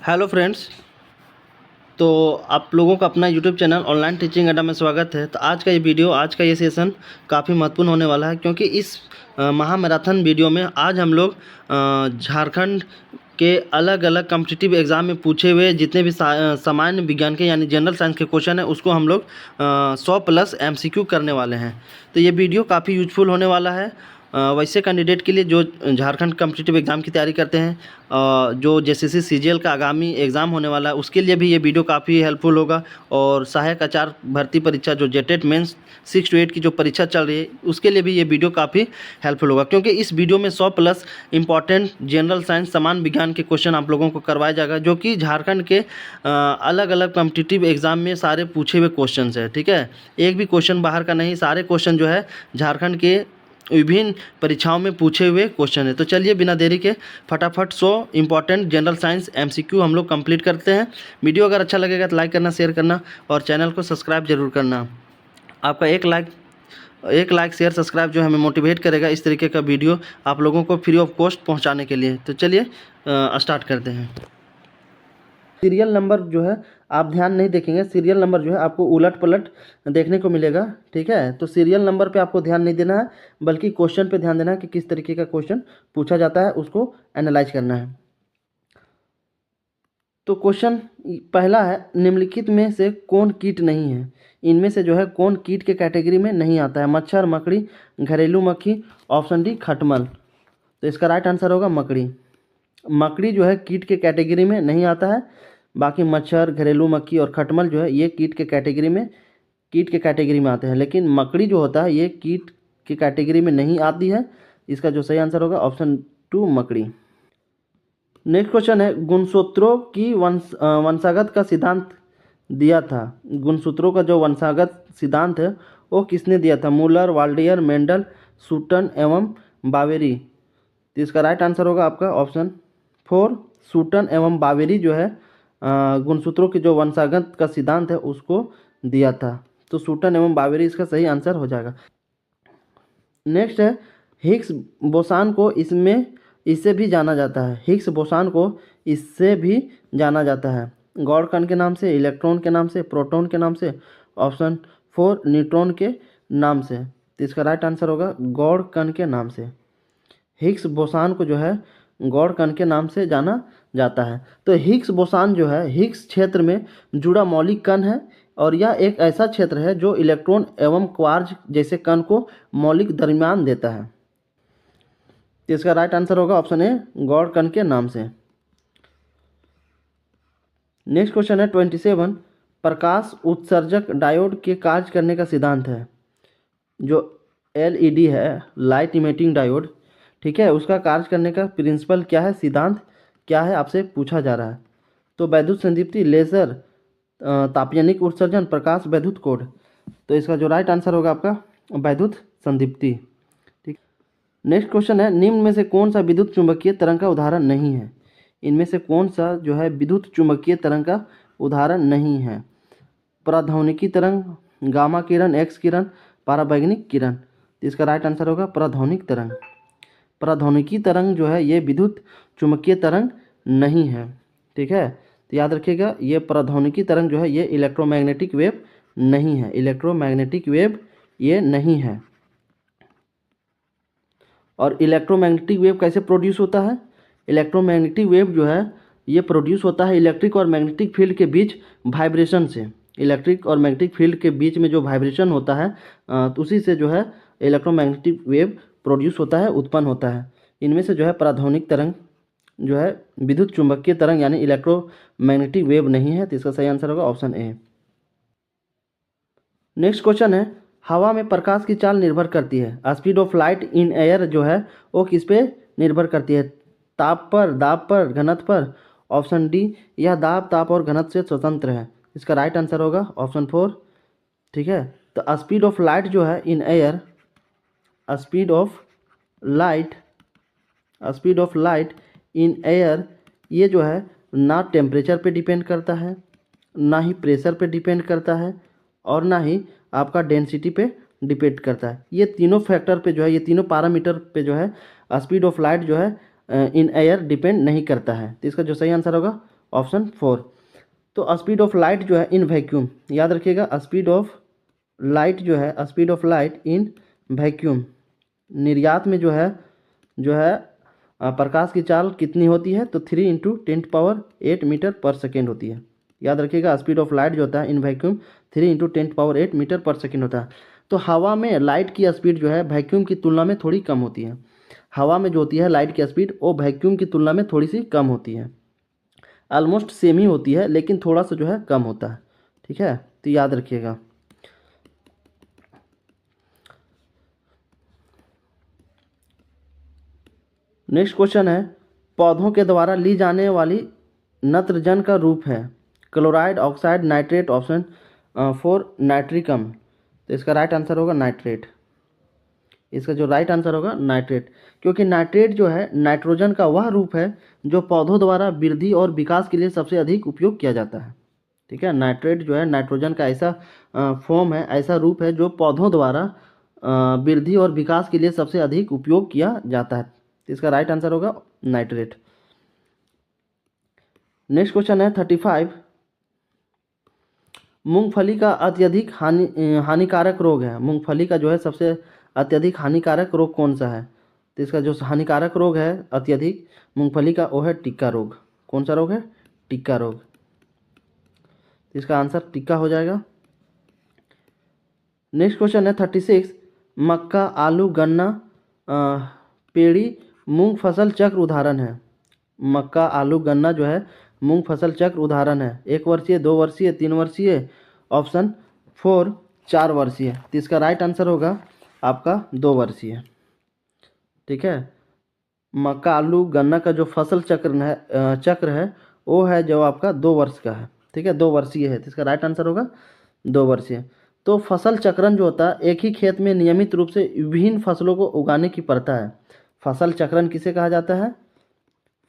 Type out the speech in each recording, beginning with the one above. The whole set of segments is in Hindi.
Hello friends. तो आप लोगों का अपना यूट्यूब चैनल ऑनलाइन टीचिंग अड्डा में स्वागत है। तो आज का ये सेशन काफ़ी महत्वपूर्ण होने वाला है, क्योंकि इस महामैराथन वीडियो में आज हम लोग झारखंड के अलग अलग कॉम्पिटिटिव एग्ज़ाम में पूछे हुए जितने भी सामान्य विज्ञान के यानी जनरल साइंस के क्वेश्चन है उसको हम लोग 100+ MCQ करने वाले हैं। तो ये वीडियो काफ़ी यूजफुल होने वाला है वैसे कैंडिडेट के लिए जो झारखंड कॉम्पिटिटिव एग्ज़ाम की तैयारी करते हैं, जो जेसीसी सीजीएल का आगामी एग्ज़ाम होने वाला है उसके लिए भी ये वीडियो काफ़ी हेल्पफुल होगा। और सहायक आचार्य भर्ती परीक्षा जो जेटेट मेंस 6 to 8 की जो परीक्षा चल रही है उसके लिए भी ये वीडियो काफ़ी हेल्पफुल होगा, क्योंकि इस वीडियो में 100+ इंपॉर्टेंट जनरल साइंस समान विज्ञान के क्वेश्चन आप लोगों को करवाया जाएगा, जो कि झारखंड के अलग अलग कॉम्पिटिटिव एग्ज़ाम में सारे पूछे हुए क्वेश्चन है। ठीक है, एक भी क्वेश्चन बाहर का नहीं, सारे क्वेश्चन जो है झारखंड के विभिन्न परीक्षाओं में पूछे हुए क्वेश्चन है। तो चलिए बिना देरी के फटाफट 100 इंपॉर्टेंट जनरल साइंस MCQ हम लोग कंप्लीट करते हैं। वीडियो अगर अच्छा लगेगा तो लाइक करना, शेयर करना और चैनल को सब्सक्राइब जरूर करना। आपका एक लाइक शेयर सब्सक्राइब जो हमें मोटिवेट करेगा इस तरीके का वीडियो आप लोगों को फ्री ऑफ कॉस्ट पहुँचाने के लिए। तो चलिए स्टार्ट करते हैं। सीरियल नंबर जो है आप ध्यान नहीं देखेंगे, सीरियल नंबर जो है आपको उलट पलट देखने को मिलेगा। ठीक है, तो सीरियल नंबर पे आपको ध्यान नहीं देना है, बल्कि क्वेश्चन पे ध्यान देना है कि किस तरीके का क्वेश्चन पूछा जाता है, उसको एनालाइज करना है। तो क्वेश्चन पहला है, निम्नलिखित में से कौन कीट नहीं है? इनमें से जो है कौन कीट के कैटेगरी में नहीं आता है? मच्छर, मकड़ी, घरेलू मक्खी, ऑप्शन डी खटमल। तो इसका राइट आंसर होगा मकड़ी। मकड़ी जो है कीट के कैटेगरी में नहीं आता है, बाकी मच्छर, घरेलू मक्खी और खटमल जो है ये कीट के कैटेगरी में आते हैं, लेकिन मकड़ी जो होता है ये कीट की कैटेगरी में नहीं आती है। इसका जो सही आंसर होगा ऑप्शन 2 मकड़ी। नेक्स्ट क्वेश्चन है, गुणसूत्रों की वंशागत का सिद्धांत दिया था। गुणसूत्रों का जो वंशागत सिद्धांत है वो किसने दिया था? मूलर, वाल्डियर, मेंडल, सूटन एवं बावेरी। तो इसका राइट आंसर होगा आपका ऑप्शन 4 सूटन एवं बावेरी जो है गुणसूत्रों के जो वंशागत का सिद्धांत है उसको दिया था। तो सूटन एवं बावेरी इसका सही आंसर हो जाएगा। नेक्स्ट है, हिग्स बोसान को इससे भी जाना जाता है। हिग्स बोसान को इससे भी जाना जाता है गौड़ कण के नाम से, इलेक्ट्रॉन के नाम से, प्रोटॉन के नाम से, ऑप्शन 4 न्यूट्रॉन के नाम से। तो इसका राइट आंसर होगा गौड़ कण के नाम से। हिग्स बोसान को जो है गौड़ कण के नाम से जाना जाता है। तो हिग्स बोसान जो है हिग्स क्षेत्र में जुड़ा मौलिक कण है, और यह एक ऐसा क्षेत्र है जो इलेक्ट्रॉन एवं क्वार्ज जैसे कण को मौलिक द्रव्यमान देता है। तो इसका राइट आंसर होगा ऑप्शन ए गौड़ कण के नाम से। नेक्स्ट क्वेश्चन है 27, प्रकाश उत्सर्जक डायोड के कार्य करने का सिद्धांत है। जो LED है, लाइट इमिटिंग डायोड, ठीक है, उसका कार्य करने का प्रिंसिपल क्या है, सिद्धांत क्या है, आपसे पूछा जा रहा है। तो वैद्युत संदीप्ति, लेजर, तापयनिक उत्सर्जन, प्रकाश वैद्युत कोड। तो इसका जो राइट आंसर होगा आपका वैद्युत संदीप्ति। ठीक। नेक्स्ट क्वेश्चन है, निम्न में से कौन सा विद्युत चुंबकीय तरंग का उदाहरण नहीं है? इनमें से कौन सा जो है विद्युत चुंबकीय तरंग का उदाहरण नहीं है? प्राध्वनिकी तरंग, गामा किरण, एक्स किरण, पराबैंगनिक किरण। तो इसका राइट आंसर होगा प्राध्वनिक तरंग। प्राध्वनिकी तरंग जो है ये विद्युत चुंबकीय तरंग नहीं है। ठीक है, तो याद रखिएगा ये प्राध्वनिकी तरंग जो है ये इलेक्ट्रोमैग्नेटिक वेव नहीं है। इलेक्ट्रोमैग्नेटिक वेव ये नहीं है। और इलेक्ट्रोमैग्नेटिक वेव कैसे प्रोड्यूस होता है? इलेक्ट्रोमैग्नेटिक वेव जो है ये प्रोड्यूस होता है इलेक्ट्रिक और मैग्नेटिक फील्ड के बीच वाइब्रेशन से। इलेक्ट्रिक और मैग्नेटिक फील्ड के बीच में जो वाइब्रेशन होता है तो उसी से जो है इलेक्ट्रोमैग्नेटिक वेव प्रोड्यूस होता है, उत्पन्न होता है। इनमें से जो है प्राध्वनिक तरंग जो है विद्युत चुंबकीय तरंग यानी इलेक्ट्रोमैग्नेटिक वेव नहीं है। तो इसका सही आंसर होगा ऑप्शन ए। नेक्स्ट क्वेश्चन है, हवा में प्रकाश की चाल निर्भर करती है। Speed of light in air जो है वो किस पे निर्भर करती है? ताप पर, दाब पर, घनत्व पर, ऑप्शन डी यह दाब, ताप और घनत्व से स्वतंत्र है। इसका राइट आंसर होगा ऑप्शन 4। ठीक है, तो स्पीड ऑफ लाइट जो है in air, speed of light in air ये जो है ना टेम्परेचर पे डिपेंड करता है, ना ही प्रेशर पे डिपेंड करता है, और ना ही आपका डेंसिटी पे डिपेंड करता है। ये तीनों फैक्टर पे जो है, ये तीनों पैरामीटर पे जो है स्पीड ऑफ लाइट जो है इन एयर डिपेंड नहीं करता है। तो इसका जो सही आंसर होगा ऑप्शन 4। तो स्पीड ऑफ लाइट जो है इन वैक्यूम, याद रखिएगा, स्पीड ऑफ लाइट जो है, speed of light in vacuum, निर्यात में जो है प्रकाश की चाल कितनी होती है? तो 3 × 10⁸ मीटर पर सेकेंड होती है। याद रखिएगा, स्पीड ऑफ लाइट जो होता है इन वैक्यूम 3 × 10⁸ मीटर पर सेकेंड होता है। तो हवा में लाइट की स्पीड जो है वैक्यूम की तुलना में थोड़ी कम होती है। हवा में जो होती है लाइट की स्पीड वो वैक्यूम की तुलना में थोड़ी सी कम होती है, ऑलमोस्ट सेम ही होती है, लेकिन थोड़ा सा जो है कम होता है। ठीक है, तो याद रखिएगा। नेक्स्ट क्वेश्चन है, पौधों के द्वारा ली जाने वाली नत्रजन का रूप है chloride, oxide, nitrate. Option 4 nitricum. तो इसका राइट आंसर होगा नाइट्रेट। इसका जो राइट आंसर होगा नाइट्रेट, क्योंकि नाइट्रेट जो है नाइट्रोजन का वह रूप है जो पौधों द्वारा वृद्धि और विकास के लिए सबसे अधिक उपयोग किया जाता है। ठीक है, नाइट्रेट जो है नाइट्रोजन का ऐसा फॉर्म है, ऐसा रूप है जो पौधों द्वारा वृद्धि और विकास के लिए सबसे अधिक उपयोग किया जाता है। तो इसका राइट आंसर होगा नाइट्रेट। नेक्स्ट क्वेश्चन है 35, मूंगफली का अत्यधिक हानिकारक रोग है। मूंगफली का जो है सबसे अत्यधिक हानिकारक रोग कौन सा है? तो इसका जो हानिकारक रोग है अत्यधिक मूंगफली का वो है टिक्का रोग। कौन सा रोग है? टिक्का रोग। तो इसका आंसर टिक्का हो जाएगा। नेक्स्ट क्वेश्चन है 36, मक्का, आलू, गन्ना, पेड़ी मूंग फसल चक्र उदाहरण है। मक्का, आलू, गन्ना जो है मूंग फसल चक्र उदाहरण है। 1 वर्षीय, 2 वर्षीय, 3 वर्षीय। ऑप्शन 4 4 वर्षीय। तो इसका राइट आंसर होगा आपका 2 वर्षीय। ठीक है, मक्का, आलू, गन्ना का जो फसल चक्र है वो है जो आपका 2 वर्ष का है। ठीक है, 2 वर्षीय है, तो इसका राइट आंसर होगा 2 वर्षीय। तो फसल चक्रण जो होता है एक ही खेत में नियमित रूप से विभिन्न फसलों को उगाने की प्रथा है। फसल चक्रण किसे कहा जाता है?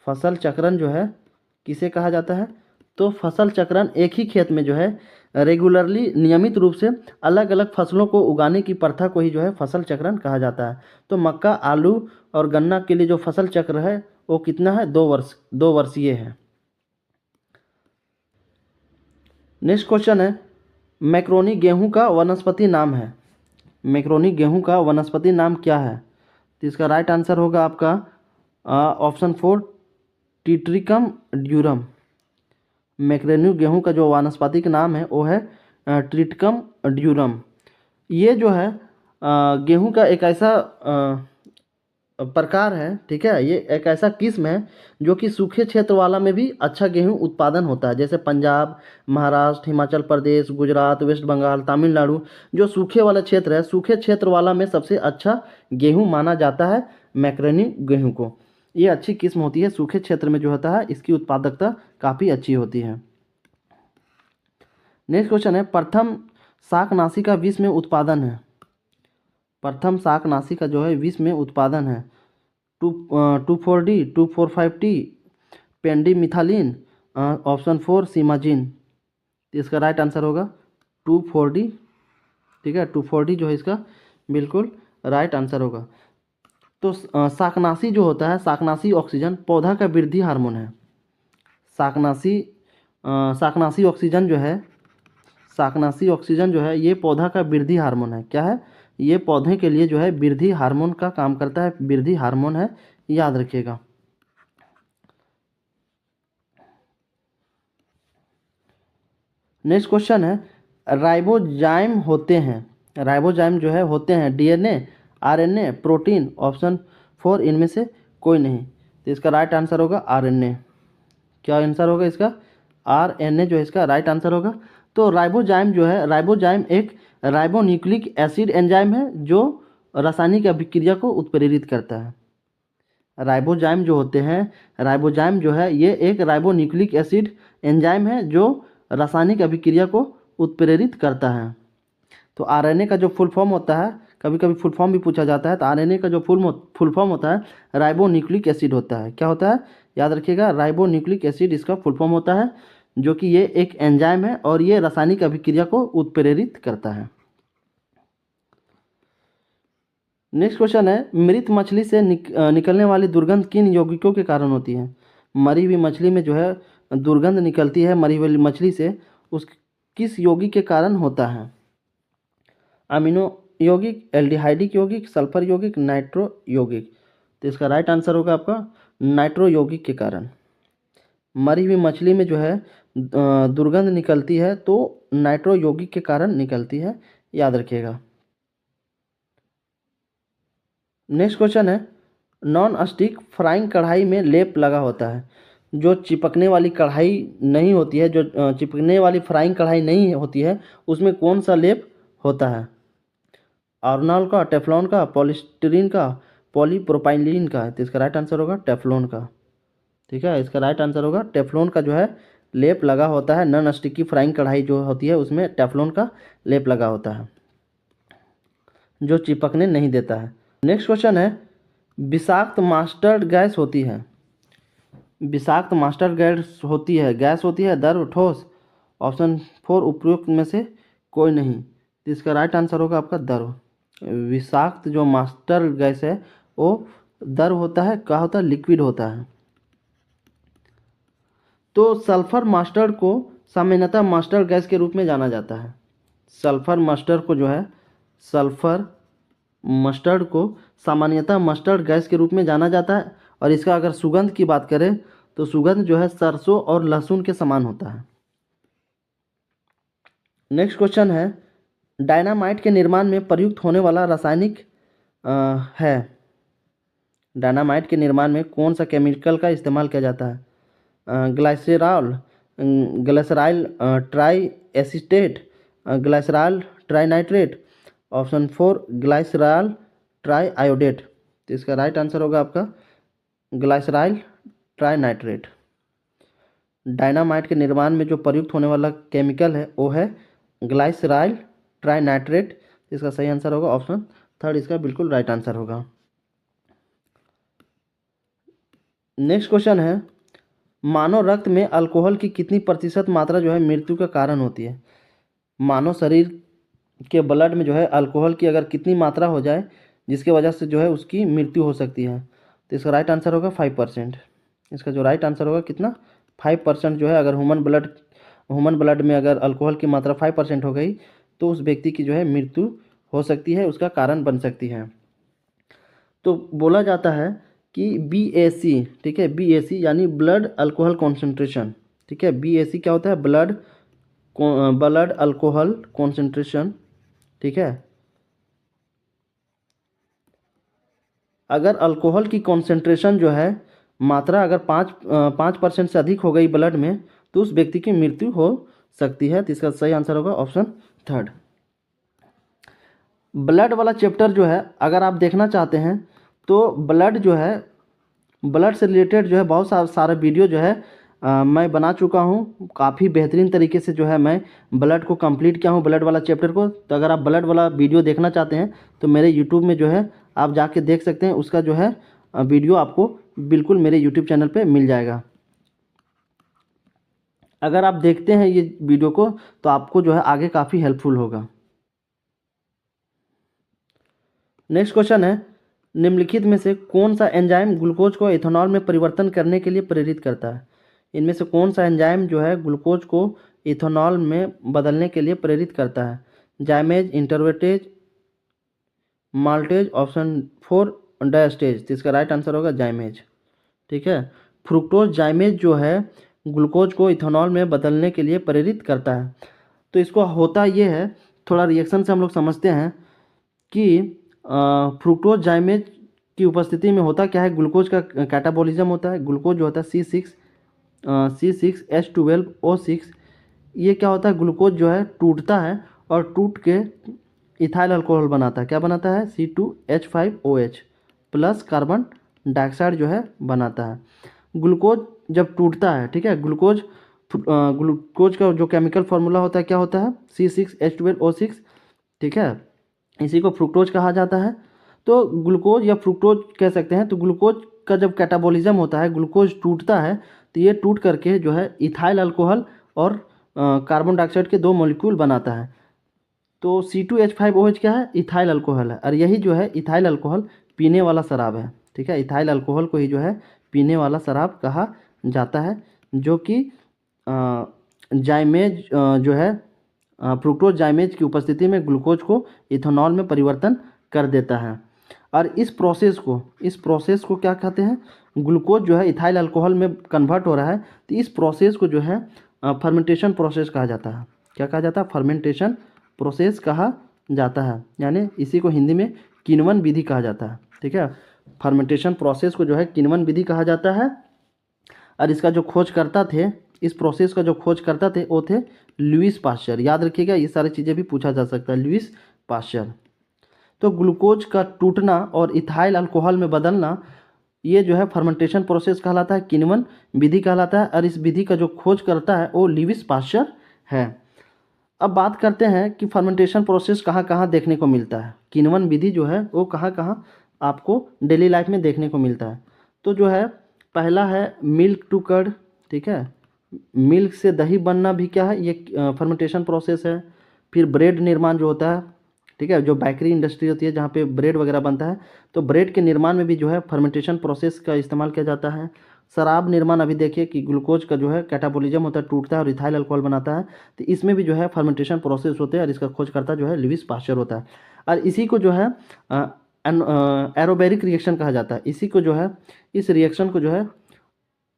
फसल चक्रण जो है किसे कहा जाता है? तो फसल चक्रण एक ही खेत में जो है रेगुलरली नियमित रूप से अलग अलग फसलों को उगाने की प्रथा को ही जो है फसल चक्रण कहा जाता है। तो मक्का, आलू और गन्ना के लिए जो फसल चक्र है वो कितना है? 2 वर्षीय है। नेक्स्ट क्वेश्चन है, मैक्रोनी गेहूं का वनस्पति नाम है। मैक्रोनी गेहूं का वनस्पति नाम क्या है? तो इसका राइट आंसर होगा आपका ऑप्शन 4 टिट्रिकम ड्यूरम। मैक्रोनी गेहूं का जो वानस्पतिक नाम है वो है ट्रिटिकम ड्यूरम। ये जो है गेहूं का एक ऐसा प्रकार है, ठीक है, ये एक ऐसा किस्म है जो कि सूखे क्षेत्र वाला में भी अच्छा गेहूं उत्पादन होता है। जैसे पंजाब, महाराष्ट्र, हिमाचल प्रदेश, गुजरात, वेस्ट बंगाल, तमिलनाडु, जो सूखे वाला क्षेत्र है, सूखे क्षेत्र वाला में सबसे अच्छा गेहूं माना जाता है मैक्रोनी गेहूं को। ये अच्छी किस्म होती है, सूखे क्षेत्र में जो होता है इसकी उत्पादकता काफ़ी अच्छी होती है। नेक्स्ट क्वेश्चन है, प्रथम शाकनाशी का विश्व में उत्पादन है। प्रथम शाकनाशी का जो है विश्व में उत्पादन है 2,4-D, 2,4,5-T, पेंडिमिथालिन। ऑप्शन 4 सीमाजिन। इसका राइट आंसर होगा 2,4-D। ठीक है, 2,4-D जो है इसका बिल्कुल राइट आंसर होगा। तो शाकनाशी जो होता है, शाकनाशी ऑक्सीजन पौधा का वृद्धि हार्मोन है। शाकनाशी ऑक्सीजन जो है ये पौधा का वृद्धि हार्मोन है। क्या है? ये पौधे के लिए जो है वृद्धि हार्मोन का काम करता है, वृद्धि हार्मोन है, याद रखिएगा। नेक्स्ट क्वेश्चन है, राइबोजाइम जो है होते हैं डीएनए, आरएनए, प्रोटीन। ऑप्शन 4 इनमें से कोई नहीं। तो इसका राइट आंसर होगा आरएनए। क्या आंसर होगा इसका? आरएनए जो है इसका राइट आंसर होगा। तो राइबोजाइम एक राइबोन्यूक्लिक एसिड एंजाइम है जो रासायनिक अभिक्रिया को उत्प्रेरित करता है। राइबोजाइम जो है ये एक राइबोन्यूक्लिक एसिड एंजाइम है जो रासायनिक अभिक्रिया को उत्प्रेरित करता है। तो आरएनए का जो फुल फॉर्म होता है, कभी कभी फुल फॉर्म भी पूछा जाता है, तो आरएनए का जो फुल फॉर्म होता है राइबोन्यूक्लिक एसिड होता है। क्या होता है? याद रखिएगा, राइबोन्यूक्लिक एसिड इसका फुल फॉर्म होता है, जो कि ये एक एंजाइम है और ये रासायनिक अभिक्रिया को उत्प्रेरित करता है। नेक्स्ट क्वेश्चन है, मृत मछली से निकलने वाली दुर्गंध किन यौगिकों के कारण होती है? मरी हुई मछली में जो है दुर्गंध निकलती है मरी हुई मछली से, उस किस यौगिक के कारण होता है? अमीनो यौगिक, एल्डिहाइडिक यौगिक, सल्फर यौगिक, नाइट्रो यौगिक। तो इसका राइट आंसर होगा आपका नाइट्रो यौगिक के कारण। मरी हुई मछली में जो है दुर्गंध निकलती है तो नाइट्रो यौगिक के कारण निकलती है, याद रखिएगा। नेक्स्ट क्वेश्चन है, नॉन स्टिक फ्राइंग कढ़ाई में लेप लगा होता है। जो चिपकने वाली कढ़ाई नहीं होती है, जो चिपकने वाली फ्राइंग कढ़ाई नहीं होती है, उसमें कौन सा लेप होता है? आर्नॉल का, टेफ्लॉन का, पॉलीस्टीरीन का, पॉलीप्रोपाइलीन का। तो इसका राइट आंसर होगा टेफ्लॉन का। ठीक है, इसका राइट आंसर होगा टेफ्लॉन का जो है लेप लगा होता है। नॉन स्टिकी फ्राइंग कढ़ाई जो होती है उसमें टेफ्लॉन का लेप लगा होता है, जो चिपकने नहीं देता है। नेक्स्ट क्वेश्चन है, विषाक्त मास्टर्ड गैस होती है। विषाक्त मास्टर्ड गैस होती है द्रव, ठोस। ऑप्शन 4 उपयुक्त में से कोई नहीं। तो इसका राइट आंसर होगा आपका द्रव। विषाक्त जो मास्टर गैस है वो द्रव होता है, क्या होता है? लिक्विड होता है। तो सल्फर मास्टर्ड को सामान्यतः मास्टर्ड गैस के रूप में जाना जाता है। सल्फर मस्टर्ड को जो है सल्फर मस्टर्ड को सामान्यतः मस्टर्ड गैस के रूप में जाना जाता है। और इसका अगर सुगंध की बात करें तो सुगंध जो है सरसों और लहसुन के समान होता है। नेक्स्ट क्वेश्चन है, डायनामाइट के निर्माण में प्रयुक्त होने वाला रासायनिक है। डायनामाइट के निर्माण में कौन सा केमिकल का इस्तेमाल किया जाता है? ग्लाइसराइल try acetate, ग्लाइसराइल try nitrate. Option 4 ग्लाइसराइल try iodate. तो इसका राइट आंसर होगा आपका ग्लाइसराइल ट्राई नाइट्रेट। डायनामाइट के निर्माण में जो प्रयुक्त होने वाला केमिकल है वो है ग्लाइसराइल ट्राई नाइट्रेट। इसका सही आंसर होगा ऑप्शन 3, इसका बिल्कुल राइट आंसर होगा। नेक्स्ट क्वेश्चन है, मानव रक्त में अल्कोहल की कितनी प्रतिशत मात्रा जो है मृत्यु का कारण होती है? मानव शरीर के ब्लड में जो है अल्कोहल की अगर कितनी मात्रा हो जाए जिसके वजह से जो है उसकी मृत्यु हो सकती है? तो इसका राइट आंसर होगा 5%। इसका जो राइट आंसर होगा कितना? 5% जो है। अगर ह्यूमन ब्लड में अगर अल्कोहल की मात्रा 5% हो गई तो उस व्यक्ति की जो है मृत्यु हो सकती है, उसका कारण बन सकती है। तो बोला जाता है कि BAC, ठीक है, BAC यानी ब्लड अल्कोहल कॉन्सेंट्रेशन। ठीक है, BAC क्या होता है? Blood alcohol concentration. ठीक है, अगर अल्कोहल की कॉन्सेंट्रेशन जो है मात्रा अगर 5% से अधिक हो गई ब्लड में तो उस व्यक्ति की मृत्यु हो सकती है। तो इसका सही आंसर होगा ऑप्शन 3। ब्लड वाला चैप्टर जो है अगर आप देखना चाहते हैं तो ब्लड जो है, ब्लड से रिलेटेड जो है बहुत सारा वीडियो जो है मैं बना चुका हूँ। काफ़ी बेहतरीन तरीके से जो है मैं ब्लड को कंप्लीट किया हूँ, ब्लड वाला चैप्टर को। तो अगर आप ब्लड वाला वीडियो देखना चाहते हैं तो मेरे यूट्यूब में जो है आप जाके देख सकते हैं। उसका जो है वीडियो आपको बिल्कुल मेरे यूट्यूब चैनल पे मिल जाएगा। अगर आप देखते हैं ये वीडियो को तो आपको जो है आगे काफ़ी हेल्पफुल होगा। नेक्स्ट क्वेश्चन है, निम्नलिखित में से कौन सा एंजाइम ग्लूकोज को इथेनॉल में परिवर्तन करने के लिए प्रेरित करता है? इनमें से कौन सा एंजाइम जो है ग्लूकोज को इथेनॉल में बदलने के लिए प्रेरित करता है? Zymase, invertase, maltase. Option 4 diastase. तो इसका राइट आंसर होगा जाइमेज। ठीक है, फ्रुक्टोज जाइमेज जो है ग्लूकोज को इथेनॉल में बदलने के लिए प्रेरित करता है। तो इसको होता ये है, थोड़ा रिएक्शन से हम लोग समझते हैं कि फ्रुक्टोज जाइमेज की उपस्थिति में होता क्या है, ग्लूकोज का कैटाबॉलिज्म होता है। ग्लूकोज जो होता है C6H12O6, ये क्या होता है, ग्लूकोज जो है टूटता है और टूट के इथाइल अल्कोहल बनाता है। क्या बनाता है? C2H5OH प्लस कार्बन डाइऑक्साइड जो है बनाता है। ग्लूकोज जब टूटता है, ठीक है, ग्लूकोज का जो केमिकल फार्मूला होता है क्या होता है? C6H12O6। ठीक है, इसी को फ्रुक्टोज कहा जाता है। तो ग्लूकोज या फ्रुक्टोज कह सकते हैं। तो ग्लूकोज का जब कैटाबॉलिज्म होता है, ग्लूकोज टूटता है तो ये टूट करके जो है इथाइल अल्कोहल और कार्बन डाइऑक्साइड के 2 मॉलिक्यूल बनाता है। तो C2H5OH क्या है? इथाइल अल्कोहल है। और यही जो है इथाइल अल्कोहल पीने वाला शराब है। ठीक है, इथाइल अल्कोहल को ही जो है पीने वाला शराब कहा जाता है, जो कि जाइमेज जो है फ्रुक्टोज जाइमेज की उपस्थिति में ग्लूकोज को इथेनॉल में परिवर्तन कर देता है। और इस प्रोसेस को क्या कहते हैं, ग्लूकोज जो है इथाइल अल्कोहल में कन्वर्ट हो रहा है, तो इस प्रोसेस को जो है फर्मेंटेशन प्रोसेस कहा जाता है। क्या कहा जाता है, फर्मेंटेशन प्रोसेस कहा जाता है, यानी इसी को हिंदी में किण्वन विधि कहा जाता है। ठीक है, फर्मेंटेशन प्रोसेस को जो है किण्वन विधि कहा जाता है। और इसका जो खोजकर्ता थे, इस प्रोसेस का जो खोजकर्ता थे वो थे लुईस पाश्चर। याद रखिएगा, ये सारी चीज़ें भी पूछा जा सकता है, लुईस पाश्चर। तो ग्लूकोज का टूटना और इथाइल अल्कोहल में बदलना, ये जो है फर्मेंटेशन प्रोसेस कहलाता है, किण्वन विधि कहलाता है। और इस विधि का जो खोज करता है वो लुईस पाश्चर है। अब बात करते हैं कि फर्मेंटेशन प्रोसेस कहाँ कहाँ देखने को मिलता है, किण्वन विधि जो है वो कहाँ कहाँ आपको डेली लाइफ में देखने को मिलता है। तो जो है पहला है मिल्क टू कर्ड। ठीक है, मिल्क से दही बनना भी क्या है, ये फर्मेंटेशन प्रोसेस है। फिर ब्रेड निर्माण जो होता है, ठीक है, जो बेकरी इंडस्ट्री होती है जहाँ पे ब्रेड वगैरह बनता है, तो ब्रेड के निर्माण में भी जो है फर्मेंटेशन प्रोसेस का इस्तेमाल किया जाता है। शराब निर्माण, अभी देखिए कि ग्लूकोज का जो है कैटाबोलिज्म होता है, टूटता है और इथाइल अल्कोहल बनाता है, तो इसमें भी जो है फर्मेंटेशन प्रोसेस होते हैं और इसका खोजकर्ता जो है लुईस पाश्चर होता है। और इसी को जो है एरोबेरिक रिएक्शन कहा जाता है। इसी को जो है, इस रिएक्शन को जो है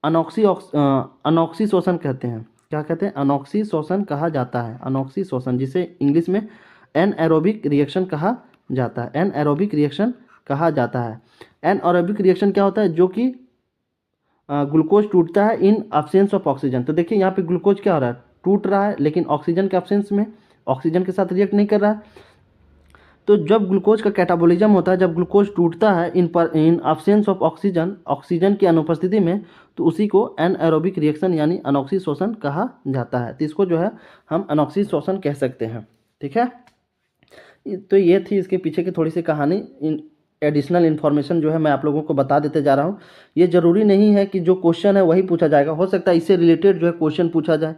अनॉक्सी शोषण कहते हैं। क्या कहते हैं, अनॉक्सी शोषण कहा जाता है, अनॉक्सी शोषण, जिसे इंग्लिश में एनएरोबिक रिएक्शन कहा जाता है, एनएरोबिक रिएक्शन कहा जाता है। एनएरोबिक रिएक्शन क्या होता है, जो कि ग्लूकोज टूटता है इन एब्सेंस ऑफ ऑक्सीजन। तो देखिए यहाँ पे ग्लूकोज क्या हो रहा है, टूट रहा है, लेकिन ऑक्सीजन के एब्सेंस में, ऑक्सीजन के साथ रिएक्ट नहीं कर रहा है। तो जब ग्लूकोज का कैटाबोलिज्म होता है, जब ग्लूकोज टूटता है in absence of oxygen, oxygen की अनुपस्थिति में, तो उसी को एनएरोबिक रिएक्शन यानी अनॉक्सी शोषण कहा जाता है। तो इसको जो है हम अनॉक्सी शोषण कह सकते हैं। ठीक है, तो ये थी इसके पीछे की थोड़ी सी कहानी। एडिशनल इन्फॉर्मेशन जो है मैं आप लोगों को बता देते जा रहा हूँ। ये ज़रूरी नहीं है कि जो क्वेश्चन है वही पूछा जाएगा, हो सकता है इससे रिलेटेड जो है क्वेश्चन पूछा जाए।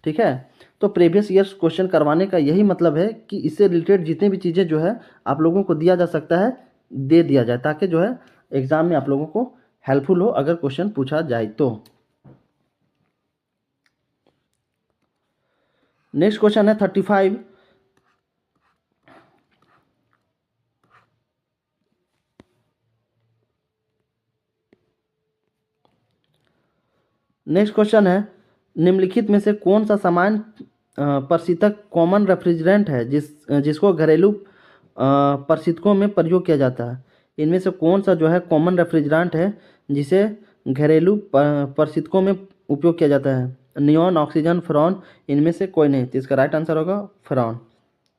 ठीक है, तो प्रीवियस ईयर्स क्वेश्चन करवाने का यही मतलब है कि इससे रिलेटेड जितनी भी चीज़ें जो है आप लोगों को दिया जा सकता है, दे दिया जाए, ताकि जो है एग्ज़ाम में आप लोगों को हेल्पफुल हो अगर क्वेश्चन पूछा जाए तो। नेक्स्ट क्वेश्चन है 35। नेक्स्ट क्वेश्चन है, निम्नलिखित में से कौन सा सामान्य प्रशीतक कॉमन रेफ्रिजरेंट है जिसको घरेलू प्रशीतकों में प्रयोग किया जाता है। इनमें से कौन सा जो है कॉमन रेफ्रिजरेंट है जिसे घरेलू प्रशीतकों में उपयोग किया जाता है। नियॉन, ऑक्सीजन, फ्रॉन, इनमें से कोई नहीं। तो इसका राइट आंसर होगा फ्रॉन।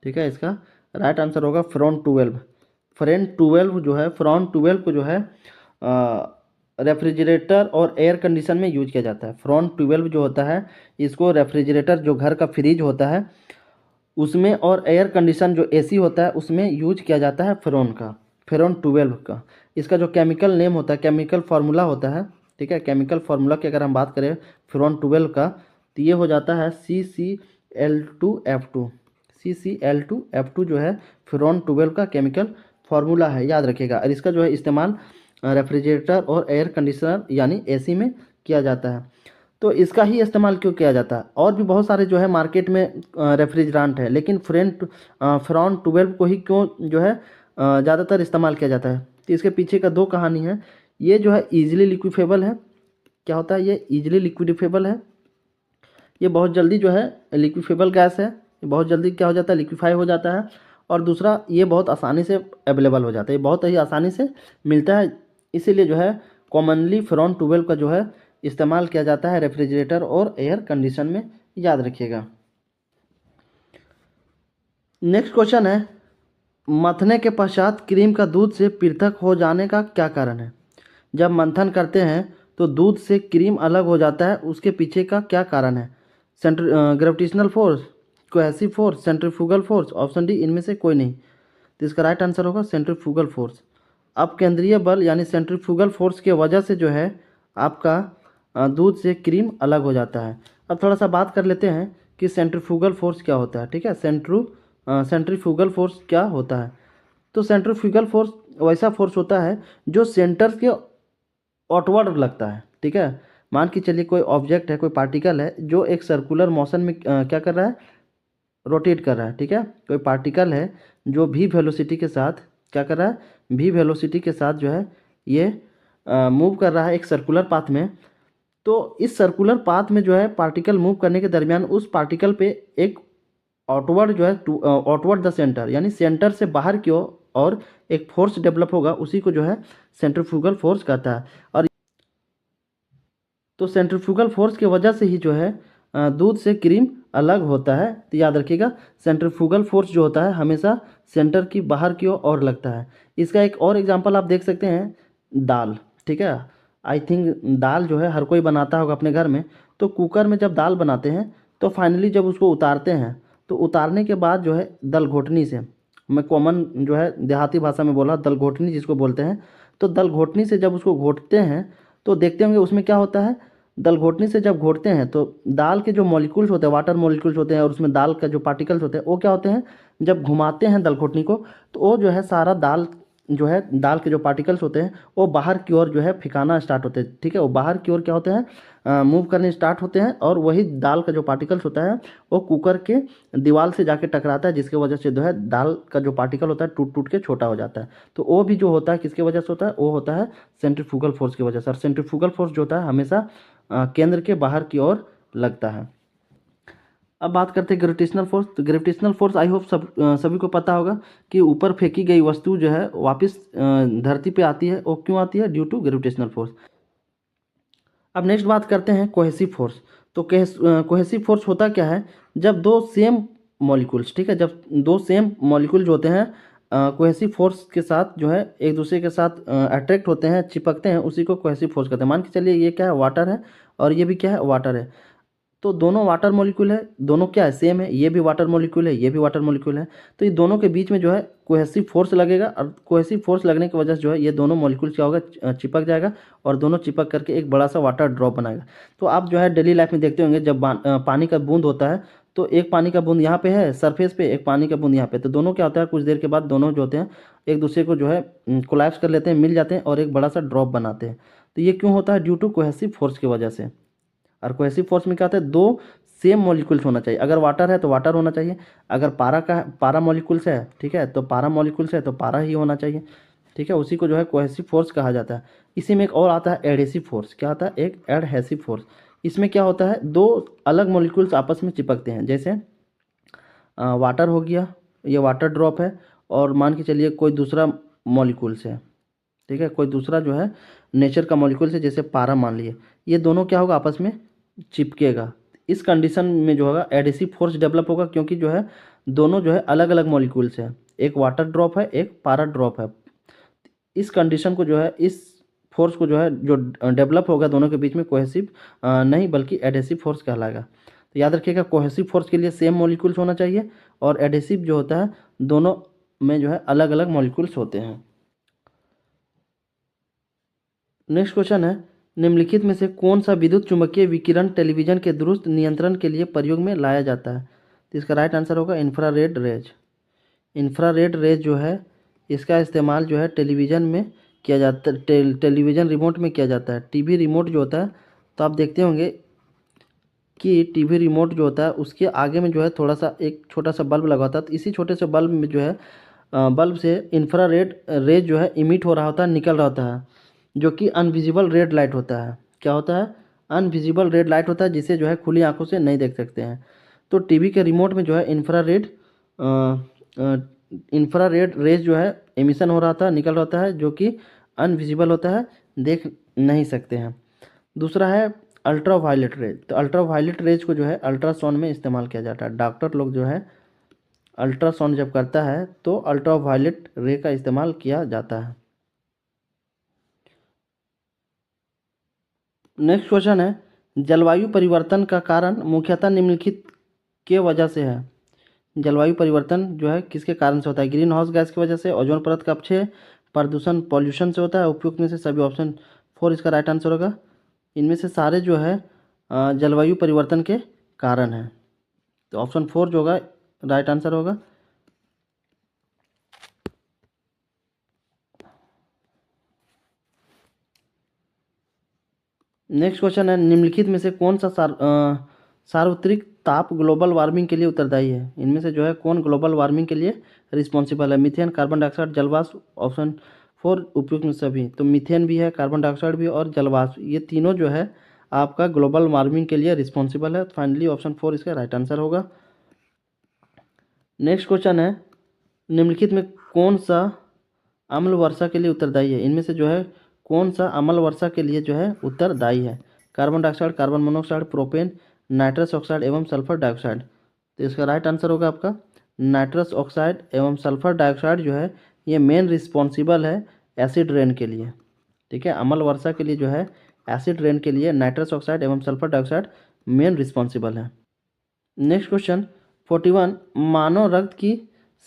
ठीक है, इसका राइट आंसर होगा फ्रॉन 12। फ्रेन 12 जो है, फ्रॉन 12 को जो है रेफ्रिजरेटर और एयर कंडीशन में यूज किया जाता है। फ्रॉन 12 जो होता है, इसको रेफ्रिजरेटर जो घर का फ्रिज होता है उसमें, और एयर कंडीशन जो एसी होता है उसमें यूज किया जाता है फ्रॉन का, फ्रॉन 12 का। इसका जो केमिकल नेम होता है, केमिकल फार्मूला होता है, ठीक है, केमिकल फार्मूला की अगर हम बात करें फ्रॉन 12 का, तो ये हो जाता है CCl2F2। CCl2F2 जो है फ्रॉन 12 का केमिकल फार्मूला है, याद रखिएगा। और इसका जो है इस्तेमाल रेफ्रिजरेटर और एयर कंडीशनर यानी एसी में किया जाता है। तो इसका ही इस्तेमाल क्यों किया जाता है, और भी बहुत सारे जो है मार्केट में रेफ्रिजरेंट है, लेकिन फ्रॉन 12 को ही क्यों जो है ज़्यादातर इस्तेमाल किया जाता है। तो इसके पीछे का दो कहानी है। ये जो है ईजिली लिक्विफेबल है। क्या होता है, ये ईजिली लिक्विडिफेबल है, ये बहुत जल्दी जो है लिक्विफेबल गैस है, ये बहुत जल्दी क्या हो जाता है, लिक्विफाई हो जाता है। और दूसरा, ये बहुत आसानी से अवेलेबल हो जाता है, ये बहुत ही आसानी से मिलता है, इसीलिए जो है कॉमनली फ्रॉन 12 का जो है इस्तेमाल किया जाता है रेफ्रिजरेटर और एयर कंडीशन में, याद रखिएगा। नेक्स्ट क्वेश्चन है, मथने के पश्चात क्रीम का दूध से पृथक हो जाने का क्या कारण है। जब मंथन करते हैं तो दूध से क्रीम अलग हो जाता है, उसके पीछे का क्या कारण है। Gravitational force, cohesive force, centrifugal force, option D इनमें से कोई नहीं। तो इसका राइट आंसर होगा सेंट्रीफ्यूगल फोर्स। अब केंद्रीय बल यानी सेंट्रीफ्यूगल फोर्स की वजह से जो है आपका दूध से क्रीम अलग हो जाता है। अब थोड़ा सा बात कर लेते हैं कि सेंट्रीफ्यूगल फोर्स क्या होता है। ठीक है, सेंट्रीफ्यूगल फोर्स क्या होता है। तो सेंट्रीफ्यूगल फोर्स वैसा फोर्स होता है जो सेंटर के आउटवर्ड लगता है। ठीक है, मान के चलिए कोई ऑब्जेक्ट है, कोई पार्टिकल है जो एक सर्कुलर मोशन में क्या कर रहा है, रोटेट कर रहा है। ठीक है, कोई पार्टिकल है जो भी वेलोसिटी के साथ क्या कर रहा है, भी वेलोसिटी के साथ जो है ये मूव कर रहा है एक सर्कुलर पाथ में। तो इस सर्कुलर पाथ में जो है पार्टिकल मूव करने के दरमियान उस पार्टिकल पे एक आउटवर्ड जो है आउटवर्ड द सेंटर, यानी सेंटर से बाहर की ओर और एक फोर्स डेवलप होगा, उसी को जो है सेंट्रीफ्यूगल फोर्स कहता है। और तो सेंट्रीफ्यूगल फोर्स की वजह से ही जो है दूध से क्रीम अलग होता है। तो याद रखिएगा, सेंट्रीफ्यूगल फोर्स जो होता है हमेशा सेंटर की बाहर की ओर और लगता है। इसका एक और एग्जांपल आप देख सकते हैं, दाल। ठीक है, आई थिंक दाल जो है हर कोई बनाता होगा अपने घर में। तो कुकर में जब दाल बनाते हैं तो फाइनली जब उसको उतारते हैं तो उतारने के बाद जो है दल घोटनी से, मैं कॉमन जो है देहाती भाषा में बोला, दल घोटनी जिसको बोलते हैं, तो दल घोटनी से जब उसको घोटते हैं तो देखते होंगे उसमें क्या होता है, दल घोटनी से जब घोटते हैं तो दाल के जो मॉलिक्यूल्स होते हैं, वाटर मॉलिक्यूल्स होते हैं, और उसमें दाल का जो पार्टिकल्स होते हैं वो क्या होते हैं, जब घुमाते हैं दल घोटनी को तो वो जो है सारा दाल जो है, दाल के जो पार्टिकल्स होते हैं वो बाहर की ओर जो है फेंकाना स्टार्ट होते हैं। ठीक है, वो बाहर की ओर क्या होते हैं, मूव करने स्टार्ट होते हैं, और वही दाल का जो पार्टिकल्स होता है वो कुकर के दीवार से जाके टकराता है, जिसकी वजह से जो है दाल का जो पार्टिकल होता है टूट टूट के छोटा हो जाता है। तो वो भी जो होता है किसकी वजह से होता है, वो होता है सेंट्रीफ्यूगल फोर्स की वजह से। और सेंट्रीफ्यूगल फोर्स जो होता है हमेशा केंद्र के बाहर की ओर लगता है। अब बात करते हैं ग्रेविटेशनल फोर्स। तो ग्रेविटेशनल फोर्स आई होप सभी को पता होगा कि ऊपर फेंकी गई वस्तु जो है वापस धरती पे आती है। वो क्यों आती है, ड्यू टू ग्रेविटेशनल फोर्स। अब नेक्स्ट बात करते हैं कोहेसिव फोर्स। तो कोहेसिव फोर्स होता क्या है, जब दो सेम मॉलिक्यूल्स, ठीक है, जब दो सेम मॉलिक्यूल जो होते हैं कोहेसिव फोर्स के साथ जो है एक दूसरे के साथ अट्रैक्ट होते हैं, चिपकते हैं, उसी को कोहेसिव फोर्स कहते हैं। मान के चलिए ये क्या है, वाटर है, और ये भी क्या है, वाटर है। तो दोनों वाटर मॉलिक्यूल है, दोनों क्या है, सेम है, ये भी वाटर मॉलिक्यूल है, ये भी वाटर मॉलिक्यूल है। तो ये दोनों के बीच में जो है कोहेसिव फोर्स लगेगा, और कोहेसिव फोर्स लगने की वजह से जो है ये दोनों मॉलिक्यूल क्या होगा, चिपक जाएगा, और दोनों चिपक करके एक बड़ा सा वाटर ड्रॉप बनाएगा। तो आप जो है डेली लाइफ में देखते होंगे जब पानी का बूंद होता है तो एक पानी का बूंद यहाँ पे है सरफेस पे, एक पानी का बूंद यहाँ पे, तो दोनों क्या होता है, कुछ देर के बाद दोनों जो होते हैं एक दूसरे को जो है कोलैप्स कर लेते हैं, मिल जाते हैं, और एक बड़ा सा ड्रॉप बनाते हैं। तो ये क्यों होता है, ड्यू टू कोहेसिव फोर्स की वजह से। और कोहेसिव फोर्स में क्या होता है, दो सेम मॉलिक्यूल्स होना चाहिए। अगर वाटर है तो वाटर होना चाहिए, अगर पारा मॉलिक्यूल्स है, ठीक है, तो पारा मॉलिक्यूल्स है तो पारा ही होना चाहिए। ठीक है, उसी को जो है कोहेसिव फोर्स कहा जाता है। इसी में एक और आता है एडहेसिव फोर्स। क्या आता है, एक एडहेसिव फोर्स। इसमें क्या होता है, दो अलग मॉलिक्यूल्स आपस में चिपकते हैं। जैसे वाटर हो गया, ये वाटर ड्रॉप है, और मान के चलिए कोई दूसरा मॉलिक्यूल्स है, ठीक है, कोई दूसरा जो है नेचर का मॉलिक्यूल से, जैसे पारा मान लिए, ये दोनों क्या होगा, आपस में चिपकेगा। इस कंडीशन में जो होगा एडहेसिव फोर्स डेवलप होगा, क्योंकि जो है दोनों जो है अलग अलग मॉलिक्यूल्स है, एक वाटर ड्रॉप है, एक पारा ड्रॉप है। इस कंडीशन को जो है, इस फोर्स को जो है जो डेवलप होगा दोनों के बीच में, कोहेसिव नहीं बल्कि एडहेसिव फोर्स कहलाएगा। तो याद रखिएगा, कोहेसिव फोर्स के लिए सेम मॉलिक्यूल्स होना चाहिए, और एडहेसिव जो होता है दोनों में जो है अलग अलग मॉलिक्यूल्स होते हैं। नेक्स्ट क्वेश्चन है, निम्नलिखित में से कौन सा विद्युत चुम्बकीय विकिरण टेलीविजन के दुरुस्त नियंत्रण के लिए प्रयोग में लाया जाता है। तो इसका राइट आंसर होगा इंफ्रारेड रेज। इंफ्रारेड रेज जो है इसका इस्तेमाल जो है टेलीविज़न में किया जाता है, टेलीविज़न रिमोट में किया जाता है। टीवी रिमोट जो होता है, तो आप देखते होंगे कि टीवी रिमोट जो होता है उसके आगे में जो है थोड़ा सा एक छोटा सा बल्ब लगा होता है। तो इसी छोटे से बल्ब में जो है बल्ब से इंफ्रारेड रेज जो है इमिट हो रहा होता है, निकल रहा होता है, जो कि अनविजिबल रेड लाइट होता है। क्या होता है, अनविजिबल रेड लाइट होता है, जिसे जो है खुली आंखों से नहीं देख सकते हैं। तो टीवी के रिमोट में जो है इंफ्रारेड रेज जो है एमिशन हो रहा था, निकल रहा होता है, जो कि अनविजिबल होता है, देख नहीं सकते हैं। दूसरा है अल्ट्रा वायलेट रेज। तो अल्ट्रा वायलेट रेज को जो है अल्ट्रासाउंड में इस्तेमाल किया जाता है। डॉक्टर लोग जो है अल्ट्रासाउंड जब करता है तो अल्ट्रा वायलेट रे का इस्तेमाल किया जाता है। नेक्स्ट क्वेश्चन है, जलवायु परिवर्तन का कारण मुख्यतः निम्नलिखित के वजह से है। जलवायु परिवर्तन जो है किसके कारण से होता है, ग्रीन हाउस गैस की वजह से, ओजोन परत का अपक्षय, प्रदूषण पॉल्यूशन से होता है। उपयुक्त में से सभी ऑप्शन 4 इसका राइट आंसर होगा। इनमें से सारे जो है जलवायु परिवर्तन के कारण है, तो ऑप्शन 4 जो होगा राइट आंसर होगा। नेक्स्ट क्वेश्चन है, निम्नलिखित में से कौन सा सार्वत्रिक ताप ग्लोबल वार्मिंग के लिए उत्तरदायी है? इनमें से जो है कौन ग्लोबल वार्मिंग के लिए रिस्पॉन्सिबल है? मीथेन, कार्बन डाइऑक्साइड, जलवाष्प, ऑप्शन 4 उपयुक्त में सभी। तो मीथेन भी है, कार्बन डाइऑक्साइड भी और जलवाष्प, ये तीनों जो है आपका ग्लोबल वार्मिंग के लिए रिस्पॉन्सिबल है। फाइनली ऑप्शन 4 इसका राइट आंसर होगा। नेक्स्ट क्वेश्चन है, निम्नलिखित में कौन सा अम्ल वर्षा के लिए उत्तरदायी है? इनमें से जो है कौन सा अम्ल वर्षा के लिए जो है उत्तरदायी है? Carbon dioxide, carbon monoxide, propane, nitrous oxide एवं सल्फर डाइऑक्साइड। तो इसका राइट आंसर होगा आपका नाइट्रस ऑक्साइड एवं सल्फर डाइऑक्साइड जो है ये मेन रिस्पॉन्सिबल है एसिड रेन के लिए। ठीक है, अम्ल वर्षा के लिए जो है एसिड रेन के लिए नाइट्रस ऑक्साइड एवं सल्फर डाइऑक्साइड मेन रिस्पॉन्सिबल है। नेक्स्ट क्वेश्चन 41, मानव रक्त की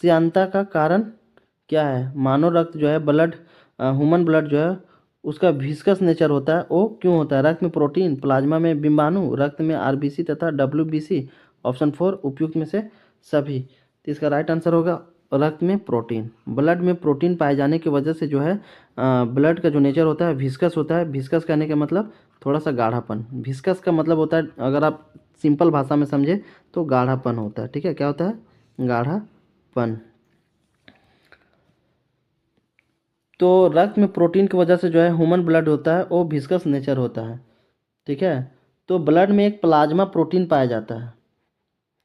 श्यानता का कारण क्या है? मानव रक्त जो है ब्लड, ह्यूमन ब्लड जो है उसका विस्कस नेचर होता है, वो क्यों होता है? रक्त में प्रोटीन, प्लाज्मा में बिंबाणु, रक्त में आरबीसी तथा डब्ल्यूबीसी। ऑप्शन 4 उपयुक्त में से सभी। तो इसका राइट आंसर होगा रक्त में प्रोटीन। ब्लड में प्रोटीन पाए जाने की वजह से जो है ब्लड का जो नेचर होता है विस्कस होता है। विस्कस कहने का मतलब थोड़ा सा गाढ़ापन। विस्कस का मतलब होता है, अगर आप सिंपल भाषा में समझे तो गाढ़ापन होता है। ठीक है, क्या होता है? गाढ़ापन। तो रक्त में प्रोटीन की वजह से जो है ह्यूमन ब्लड होता है वो विस्कस नेचर होता है। ठीक है, तो ब्लड में एक प्लाज्मा प्रोटीन पाया जाता है।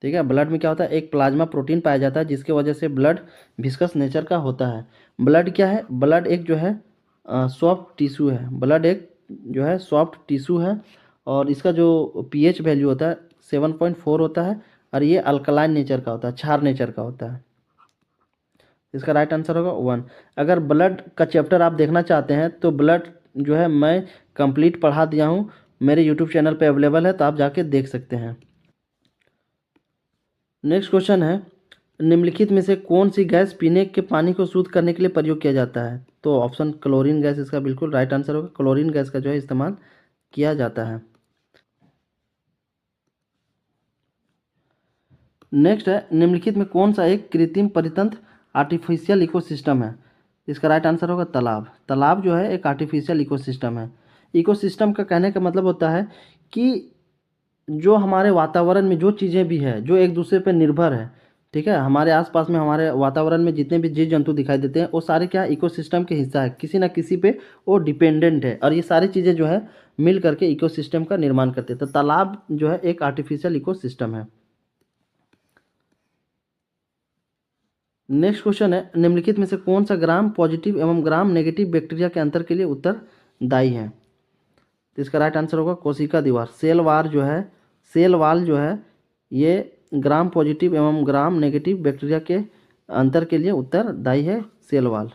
ठीक है, ब्लड में क्या होता है? एक प्लाज्मा प्रोटीन पाया जाता है जिसकी वजह से ब्लड विस्कस नेचर का होता है। ब्लड क्या है? ब्लड एक जो है सॉफ्ट टिश्यू है। ब्लड एक जो है सॉफ्ट टिश्यू है और इसका जो पीएच वैल्यू होता है 7.4 होता है और ये अल्कलाइन नेचर का होता है, क्षार नेचर का होता है। इसका राइट आंसर होगा 1। अगर ब्लड का चैप्टर आप देखना चाहते हैं तो ब्लड जो है मैं कंप्लीट पढ़ा दिया हूँ, मेरे यूट्यूब चैनल पे अवेलेबल है, तो आप जाके देख सकते हैं। नेक्स्ट क्वेश्चन है, निम्नलिखित में से कौन सी गैस पीने के पानी को शुद्ध करने के लिए प्रयोग किया जाता है? तो ऑप्शन क्लोरीन गैस इसका बिल्कुल राइट आंसर होगा। क्लोरीन गैस का जो है इस्तेमाल किया जाता है। नेक्स्ट है, निम्नलिखित में कौन सा एक कृत्रिम परितंत्र आर्टिफिशियल इकोसिस्टम है? इसका राइट आंसर होगा तालाब। तालाब जो है एक आर्टिफिशियल इकोसिस्टम है। इकोसिस्टम का कहने का मतलब होता है कि जो हमारे वातावरण में जो चीज़ें भी है जो एक दूसरे पर निर्भर है। ठीक है, हमारे आसपास में हमारे वातावरण में जितने भी जीव जंतु दिखाई देते हैं वो सारे क्या इकोसिस्टम के हिस्सा है, किसी ना किसी पे वो डिपेंडेंट है और ये सारी चीज़ें जो है मिल करके इकोसिस्टम का निर्माण करते हैं। तो तालाब जो है एक आर्टिफिशियल इकोसिस्टम है। नेक्स्ट क्वेश्चन है, निम्नलिखित में से कौन सा ग्राम पॉजिटिव एवं ग्राम नेगेटिव बैक्टीरिया के अंतर के लिए उत्तरदायी है? तो इसका राइट आंसर होगा कोशिका दीवार। सेल वार जो है, सेल वाल जो है ये ग्राम पॉजिटिव एवं ग्राम नेगेटिव बैक्टीरिया के अंतर के लिए उत्तरदायी है सेल वाल।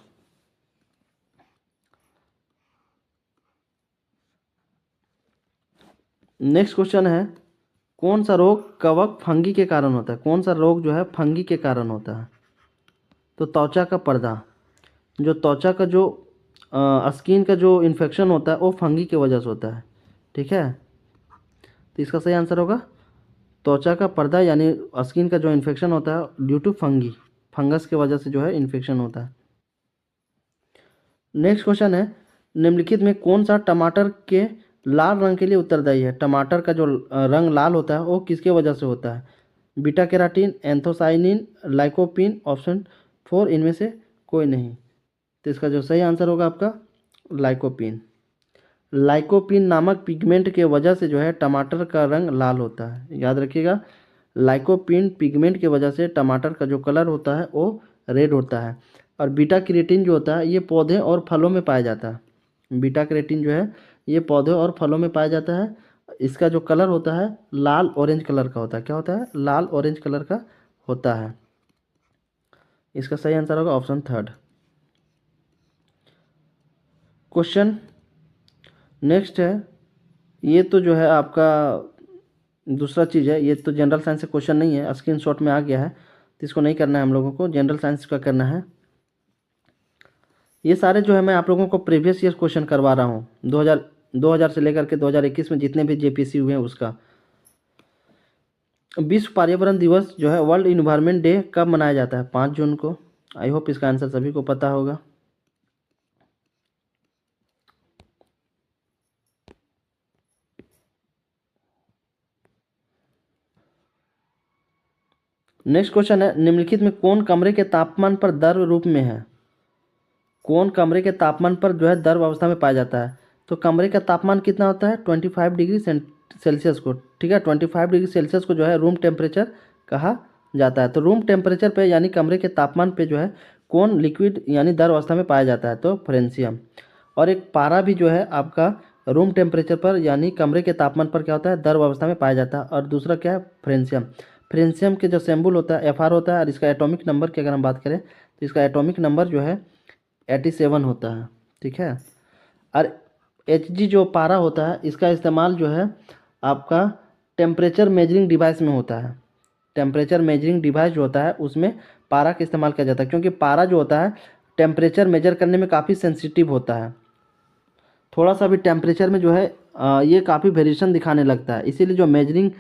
नेक्स्ट क्वेश्चन है, कौन सा रोग कवक फंगी के कारण होता है? कौन सा रोग जो है फंगी के कारण होता है? तो त्वचा का पर्दा, जो त्वचा का जो स्किन का जो इन्फेक्शन होता है वो फंगी की वजह से होता है। ठीक है, तो इसका सही आंसर होगा त्वचा का पर्दा, यानी स्किन का जो इन्फेक्शन होता है ड्यू टू फंगी, फंगस की वजह से जो है इन्फेक्शन होता है। नेक्स्ट क्वेश्चन है, निम्नलिखित में कौन सा टमाटर के लाल रंग के लिए उत्तरदायी है? टमाटर का जो रंग लाल होता है वो किसके वजह से होता है? Beta keratin, anthocyanin, lycopene. Option 4 इनमें से कोई नहीं। तो इसका जो सही आंसर होगा आपका लाइकोपिन। लाइकोपिन नामक पिगमेंट के वजह से जो है टमाटर का रंग लाल होता है, याद रखिएगा। लाइकोपिन पिगमेंट की वजह से टमाटर का जो कलर होता है वो रेड होता है। और बीटा कैरोटीन जो होता है ये पौधे और फलों में पाया जाता है। बीटा कैरोटीन जो है ये पौधे और फलों में पाया जाता है। इसका जो कलर होता है लाल ऑरेंज कलर का होता है। क्या होता है? लाल ऑरेंज कलर का होता है। इसका सही आंसर होगा ऑप्शन 3। क्वेश्चन नेक्स्ट है, ये तो जो है आपका दूसरा चीज़ है, ये तो जनरल साइंस से क्वेश्चन नहीं है, स्क्रीनशॉट में आ गया है, तो इसको नहीं करना है हम लोगों को, जनरल साइंस का करना है। ये सारे जो है मैं आप लोगों को प्रीवियस ईयर क्वेश्चन करवा रहा हूँ 2000 से लेकर के 2021 में जितने भी जेपीसी हुए हैं उसका। विश्व पर्यावरण दिवस जो है वर्ल्ड इन्वायरमेंट डे कब मनाया जाता है? 5 जून को। आई होप इसका आंसर सभी को पता होगा। नेक्स्ट क्वेश्चन है, निम्नलिखित में कौन कमरे के तापमान पर द्रव रूप में है? कौन कमरे के तापमान पर जो है द्रव अवस्था में पाया जाता है? तो कमरे का तापमान कितना होता है? 25 डिग्री सेल्सियस को, ठीक है, 25 डिग्री सेल्सियस को जो है रूम टेम्परेचर कहा जाता है। तो रूम टेम्परेचर पे यानी कमरे के तापमान पे जो है कौन लिक्विड यानी द्रव अवस्था में पाया जाता है? तो फ्रेंसियम। और एक पारा भी जो है आपका रूम टेम्परेचर पर यानी कमरे के तापमान पर क्या होता है? द्रव अवस्था में पाया जाता है। और दूसरा क्या है? फ्रेंसियम। फ्रेंसियम के जो सिंबल होता है Fr होता है, और इसका एटॉमिक नंबर की अगर हम बात करें तो इसका एटॉमिक नंबर जो है 87 होता है, ठीक है। और Hg जो पारा होता है इसका इस्तेमाल जो है आपका टेम्परेचर मेजरिंग डिवाइस में होता है। टेम्परेचर मेजरिंग डिवाइस जो होता है उसमें पारा का इस्तेमाल किया जाता है, क्योंकि पारा जो होता है टेम्परेचर मेजर करने में काफ़ी सेंसिटिव होता है। थोड़ा सा भी टेम्परेचर में जो है ये काफ़ी वेरिएशन दिखाने लगता है, इसीलिए जो मेजरिंग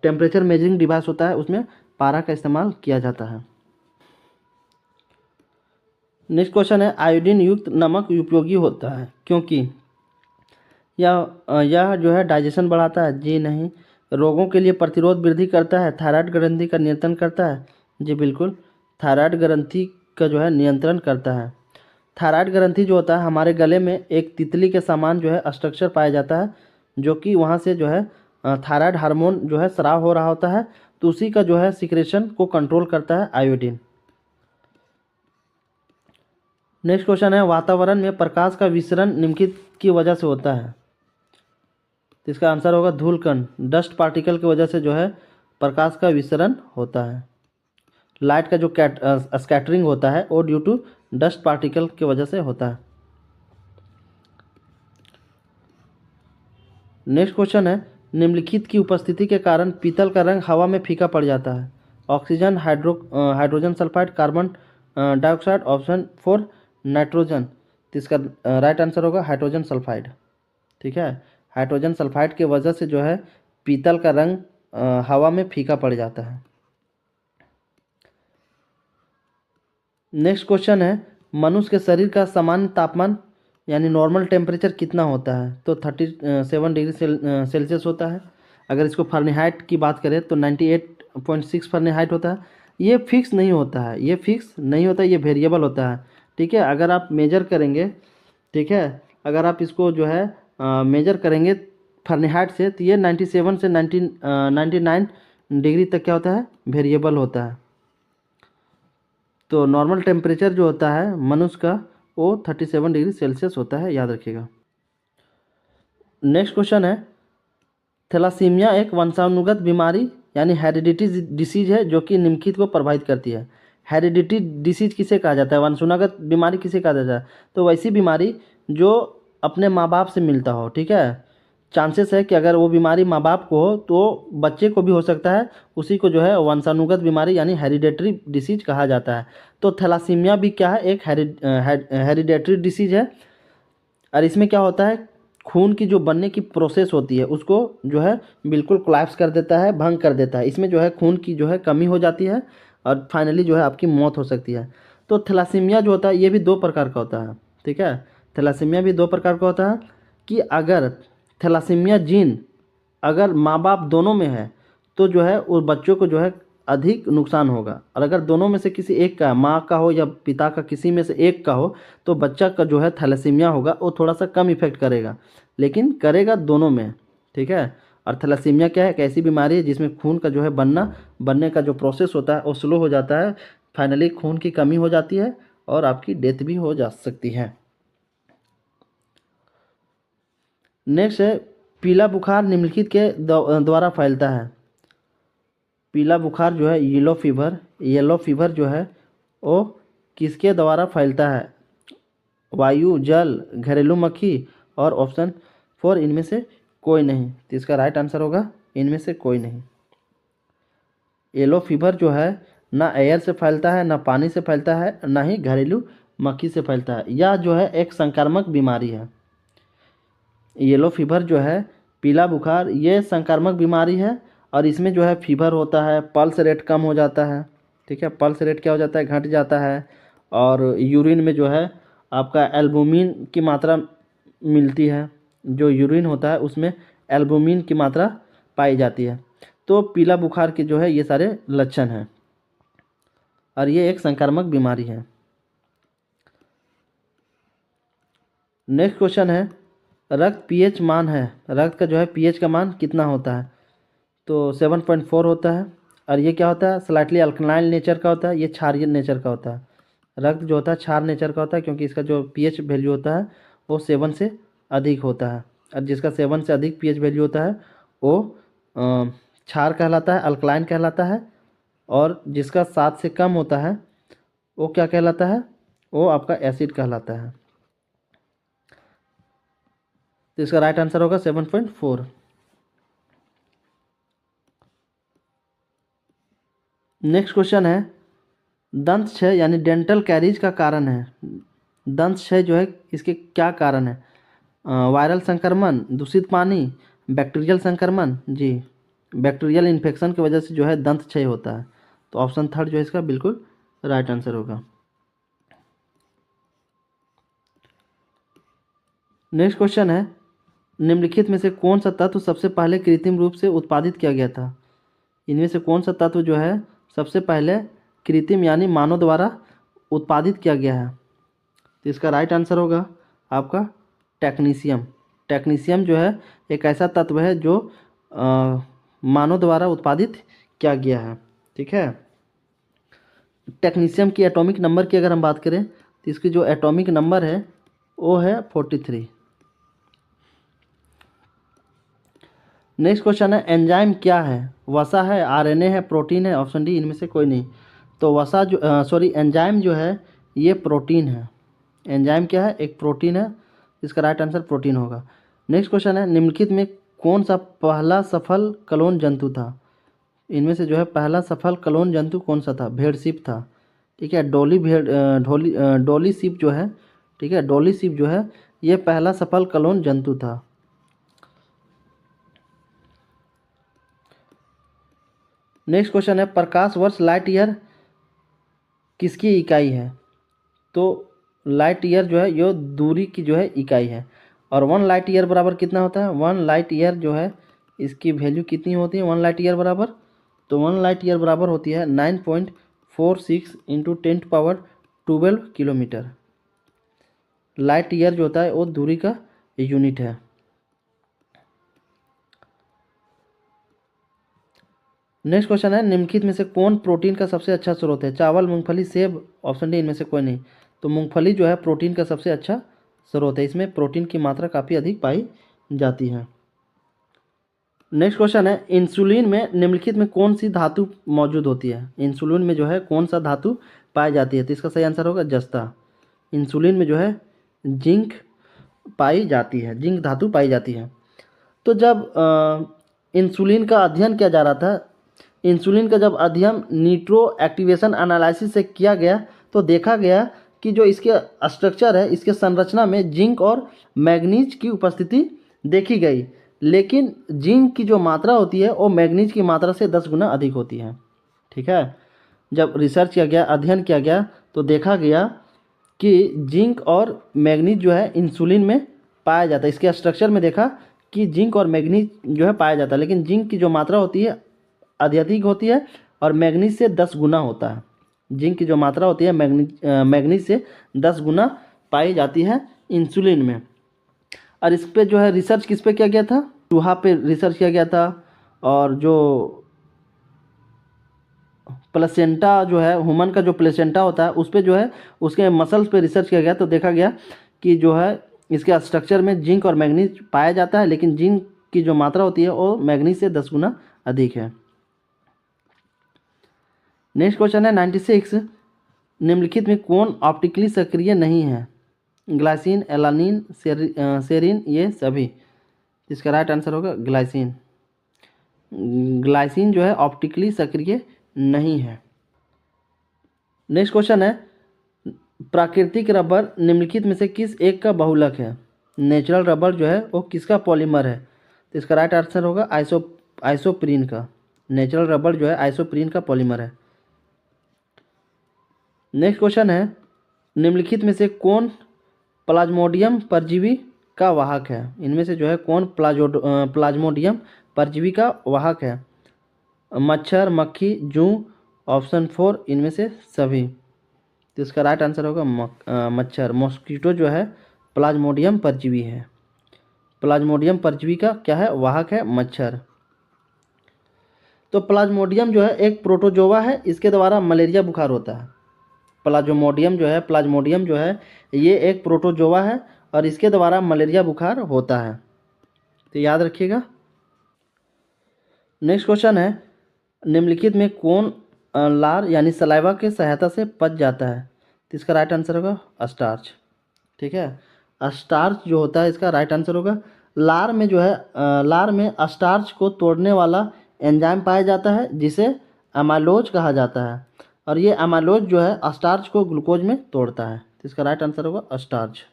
टेम्परेचर मेजरिंग डिवाइस होता है उसमें पारा का इस्तेमाल किया जाता है। नेक्स्ट क्वेश्चन है, आयोडीन युक्त नमक उपयोगी होता है क्योंकि यह जो है डाइजेशन बढ़ाता है? जी नहीं। रोगों के लिए प्रतिरोध वृद्धि करता है? थायराइड ग्रंथि का नियंत्रण करता है? जी बिल्कुल, थायराइड ग्रंथि का जो है नियंत्रण करता है। थायराइड ग्रंथि जो होता है हमारे गले में एक तितली के समान जो है स्ट्रक्चर पाया जाता है, जो कि वहाँ से जो है थायराइड हार्मोन जो है स्राव हो रहा होता है, तो उसी का जो है सिक्रेशन को कंट्रोल करता है आयोडीन। नेक्स्ट क्वेश्चन है, वातावरण में प्रकाश का विसरण निम्नलिखित की वजह से होता है? तो इसका आंसर होगा धूलकण, डस्ट पार्टिकल की वजह से जो है प्रकाश का विसरण होता है। लाइट का जो स्कैटरिंग होता है वो ड्यू टू डस्ट पार्टिकल की वजह से होता है। नेक्स्ट क्वेश्चन है, निम्नलिखित की उपस्थिति के कारण पीतल का रंग हवा में फीका पड़ जाता है? Oxygen, hydrogen sulphide, carbon dioxide, option 4 nitrogen. तो इसका राइट आंसर होगा हाइड्रोजन सल्फाइड, ठीक है। हाइड्रोजन सल्फाइड की वजह से जो है पीतल का रंग हवा में फीका पड़ जाता है। नेक्स्ट क्वेश्चन है, मनुष्य के शरीर का सामान्य तापमान यानी नॉर्मल टेम्परेचर कितना होता है? तो 37 डिग्री सेल्सियस होता है। अगर इसको फ़ारेनहाइट की बात करें तो 98.6 फ़ारेनहाइट होता है। ये फिक्स नहीं होता है, ये फिक्स नहीं होता है, ये वेरिएबल होता है, ठीक है। अगर आप मेजर करेंगे, ठीक है, अगर आप इसको जो है मेजर करेंगे फ़ारेनहाइट से तो ये 97 से 99 डिग्री तक क्या होता है? वेरिएबल होता है। तो नॉर्मल टेम्परेचर जो होता है मनुष्य का वो 37 डिग्री सेल्सियस होता है, याद रखिएगा। नेक्स्ट क्वेश्चन है, थैलासीमिया एक वंशानुगत बीमारी यानी हेरिडिटी डिसीज है जो कि निम्नलिखित को प्रभावित करती है। हेरिडिटी डिसीज किसे कहा जाता है? वंशानुगत बीमारी किसे कहा जाता है? तो वैसी बीमारी जो अपने माँ बाप से मिलता हो, ठीक है। चांसेस है कि अगर वो बीमारी माँ बाप को हो तो बच्चे को भी हो सकता है, उसी को जो है वंशानुगत बीमारी यानी हेरिडेटरी डिसीज कहा जाता है। तो थैलासीमिया भी क्या है? एक हेरिडेटरी डिसीज है। और इसमें क्या होता है, खून की जो बनने की प्रोसेस होती है उसको जो है बिल्कुल कोलैप्स कर देता है, भंग कर देता है। इसमें जो है खून की जो है कमी हो जाती है और फाइनली जो है आपकी मौत हो सकती है। तो थैलासीमिया जो होता है ये भी दो प्रकार का होता है, ठीक है। थैलासीमिया भी दो प्रकार का होता है कि अगर थैलासीमिया जीन अगर माँ बाप दोनों में है तो जो है उस बच्चों को जो है अधिक नुकसान होगा, और अगर दोनों में से किसी एक का, माँ का हो या पिता का, किसी में से एक का हो तो बच्चा का जो है थैलेसीमिया होगा वो थोड़ा सा कम इफेक्ट करेगा, लेकिन करेगा दोनों में, ठीक है। और थैलेसीमिया क्या है? एक ऐसी बीमारी है जिसमें खून का जो है बनने का जो प्रोसेस होता है वो स्लो हो जाता है, फाइनली खून की कमी हो जाती है और आपकी डेथ भी हो जा सकती है। नेक्स्ट है, पीला बुखार निम्नलिखित के द्वारा फैलता है? पीला बुखार जो है येलो फीवर जो है वो किसके द्वारा फैलता है? वायु, जल, घरेलू मक्खी और ऑप्शन 4 इनमें से कोई नहीं। तो इसका राइट आंसर होगा इनमें से कोई नहीं। येलो फीवर जो है ना एयर से फैलता है, ना पानी से फैलता है, ना ही घरेलू मक्खी से फैलता है। यह जो है एक संक्रामक बीमारी है। येलो फीवर जो है, पीला बुखार, ये संक्रामक बीमारी है और इसमें जो है फीवर होता है, पल्स रेट कम हो जाता है, ठीक है। पल्स रेट क्या हो जाता है? घट जाता है। और यूरिन में जो है आपका एल्बुमिन की मात्रा मिलती है, जो यूरिन होता है उसमें एल्बुमिन की मात्रा पाई जाती है। तो पीला बुखार के जो है ये सारे लक्षण हैं और ये एक संक्रामक बीमारी है। नेक्स्ट क्वेश्चन है, रक्त पीएच मान है, रक्त का जो है पीएच का मान कितना होता है? तो 7.4 होता है। और ये क्या होता है? स्लाइटली अल्कलाइन नेचर का होता है, ये क्षारीय नेचर का होता है। रक्त जो होता है क्षार नेचर का होता है क्योंकि इसका जो पीएच वैल्यू होता है वो 7 से अधिक होता है, और जिसका 7 से अधिक पीएच वैल्यू होता है वो क्षार कहलाता है, अल्कलाइन कहलाता है। और जिसका 7 से कम होता है वो क्या कहलाता है? वो आपका एसिड कहलाता है। तो इसका राइट आंसर होगा 7.4। नेक्स्ट क्वेश्चन है, दंत क्षय यानी डेंटल कैरीज का कारण है। दंत क्षय जो है इसके क्या कारण है? वायरल संक्रमण, दूषित पानी, बैक्टीरियल संक्रमण? जी, बैक्टीरियल इन्फेक्शन की वजह से जो है दंत क्षय होता है। तो ऑप्शन थर्ड जो है इसका बिल्कुल राइट आंसर होगा। नेक्स्ट क्वेश्चन है, निम्नलिखित में से कौन सा तत्व सबसे पहले कृत्रिम रूप से उत्पादित किया गया था? इनमें से कौन सा तत्व जो है सबसे पहले कृत्रिम यानी मानव द्वारा उत्पादित किया गया है? तो इसका राइट आंसर होगा आपका टेक्नीशियम। टेक्नीशियम जो है एक ऐसा तत्व है जो मानव द्वारा उत्पादित किया गया है। ठीक है, टेक्नीशियम की एटॉमिक नंबर की अगर हम बात करें तो इसकी जो एटॉमिक नंबर है वो है 43। नेक्स्ट क्वेश्चन है, एंजाइम क्या है? वसा है, आरएनए है, प्रोटीन है? ऑप्शन डी इनमें से कोई नहीं। तो वसा जो एंजाइम जो है ये प्रोटीन है। एंजाइम क्या है? एक प्रोटीन है। इसका राइट आंसर प्रोटीन होगा। नेक्स्ट क्वेश्चन है, निम्नलिखित में कौन सा पहला सफल क्लोन जंतु था? इनमें से जो है पहला सफल क्लोन जंतु कौन सा था? भेड़-सीप था। ठीक है, डोली सीप जो है, ठीक है, डोली सीप जो है ये पहला सफल क्लोन जंतु था। नेक्स्ट क्वेश्चन है, प्रकाश वर्ष लाइट ईयर किसकी इकाई है? तो लाइट ईयर जो है ये दूरी की जो है इकाई है। और 1 लाइट ईयर बराबर कितना होता है? 1 लाइट ईयर जो है इसकी वैल्यू कितनी होती है 1 लाइट ईयर बराबर? तो 1 लाइट ईयर बराबर होती है 9.46 इंटू 10⁻12 किलोमीटर। लाइट ईयर जो होता है वो दूरी का यूनिट है। नेक्स्ट क्वेश्चन है, निम्नलिखित में से कौन प्रोटीन का सबसे अच्छा स्रोत है? चावल, मूंगफली, सेब? ऑप्शन डी इनमें से कोई नहीं। तो मूंगफली जो है प्रोटीन का सबसे अच्छा स्रोत है, इसमें प्रोटीन की मात्रा काफ़ी अधिक पाई जाती है। नेक्स्ट क्वेश्चन है, इंसुलिन में निम्नलिखित में कौन सी धातु मौजूद होती है? इंसुलिन में जो है कौन सा धातु पाई जाती है? तो इसका सही आंसर होगा जस्ता। इंसुलिन में जो है जिंक पाई जाती है, जिंक धातु पाई जाती है। तो जब इंसुलिन का अध्ययन किया जा रहा था, इंसुलिन का जब अध्ययन नीट्रो एक्टिवेशन एनालिसिस से किया गया तो देखा गया कि जो इसके स्ट्रक्चर है, इसके संरचना में जिंक और मैग्नीज की उपस्थिति देखी गई, लेकिन जिंक की जो मात्रा होती है वो मैग्नीज की मात्रा से 10 गुना अधिक होती है। ठीक है, जब रिसर्च किया गया, अध्ययन किया गया तो देखा गया कि जिंक और मैग्नीज जो है इंसुलिन में पाया जाता है। इसके स्ट्रक्चर में देखा कि जिंक और मैग्नीज जो है पाया जाता है, लेकिन जिंक की जो मात्रा होती है अत्यधिक होती है और मैग्नीज से 10 गुना होता है। जिंक की जो मात्रा होती है मैग्नीज से 10 गुना पाई जाती है इंसुलिन में। और इस पे जो है रिसर्च किस पे किया गया था? चूहा पे रिसर्च किया गया था। और जो प्लेसेंटा जो है, ह्यूमन का जो प्लेसेंटा होता है उस पे जो है उसके मसल्स पे रिसर्च किया गया तो देखा गया कि जो है इसके स्ट्रक्चर में जिंक और मैग्नीज पाया जाता है, लेकिन जिंक की जो मात्रा होती है वो मैग्नीज से 10 गुना अधिक है। नेक्स्ट क्वेश्चन है 96, निम्नलिखित में कौन ऑप्टिकली सक्रिय नहीं है? ग्लाइसिन, एलानिन, सेरिन, ये सभी। इसका राइट आंसर होगा ग्लाइसिन। ग्लाइसिन जो है ऑप्टिकली सक्रिय नहीं है। नेक्स्ट क्वेश्चन है, प्राकृतिक रबर निम्नलिखित में से किस एक का बहुलक है? नेचुरल रबर जो है वो किसका पॉलीमर है? तो इसका राइट आंसर होगा आइसोप्रीन का। नेचुरल रबर जो है आइसोप्रीन का पॉलीमर है। नेक्स्ट क्वेश्चन है, निम्नलिखित में से कौन प्लाज्मोडियम परजीवी का वाहक है? इनमें से जो है कौन प्लाज्मोडियम परजीवी का वाहक है? मच्छर, मक्खी, जूं, ऑप्शन 4 इनमें से सभी। तो इसका राइट आंसर होगा मच्छर। मॉस्किटो जो है प्लाज्मोडियम परजीवी है। प्लाज्मोडियम परजीवी का क्या है, वाहक है मच्छर। तो प्लाज्मोडियम जो है एक प्रोटोजोआ है, इसके द्वारा मलेरिया बुखार होता है। प्लाज्मोडियम जो है ये एक प्रोटोजोआ है और इसके द्वारा मलेरिया बुखार होता है, तो याद रखिएगा। नेक्स्ट क्वेश्चन है, निम्नलिखित में कौन लार यानी सलाइवा के सहायता से पच जाता है? तो इसका राइट आंसर होगा स्टार्च। ठीक है, स्टार्च जो होता है इसका राइट आंसर होगा। लार में जो है लार में स्टार्च को तोड़ने वाला एंजाइम पाया जाता है जिसे अमाइलोज कहा जाता है, और ये अमाइलोज जो है स्टार्च को ग्लूकोज में तोड़ता है। तो इसका राइट आंसर होगा स्टार्च।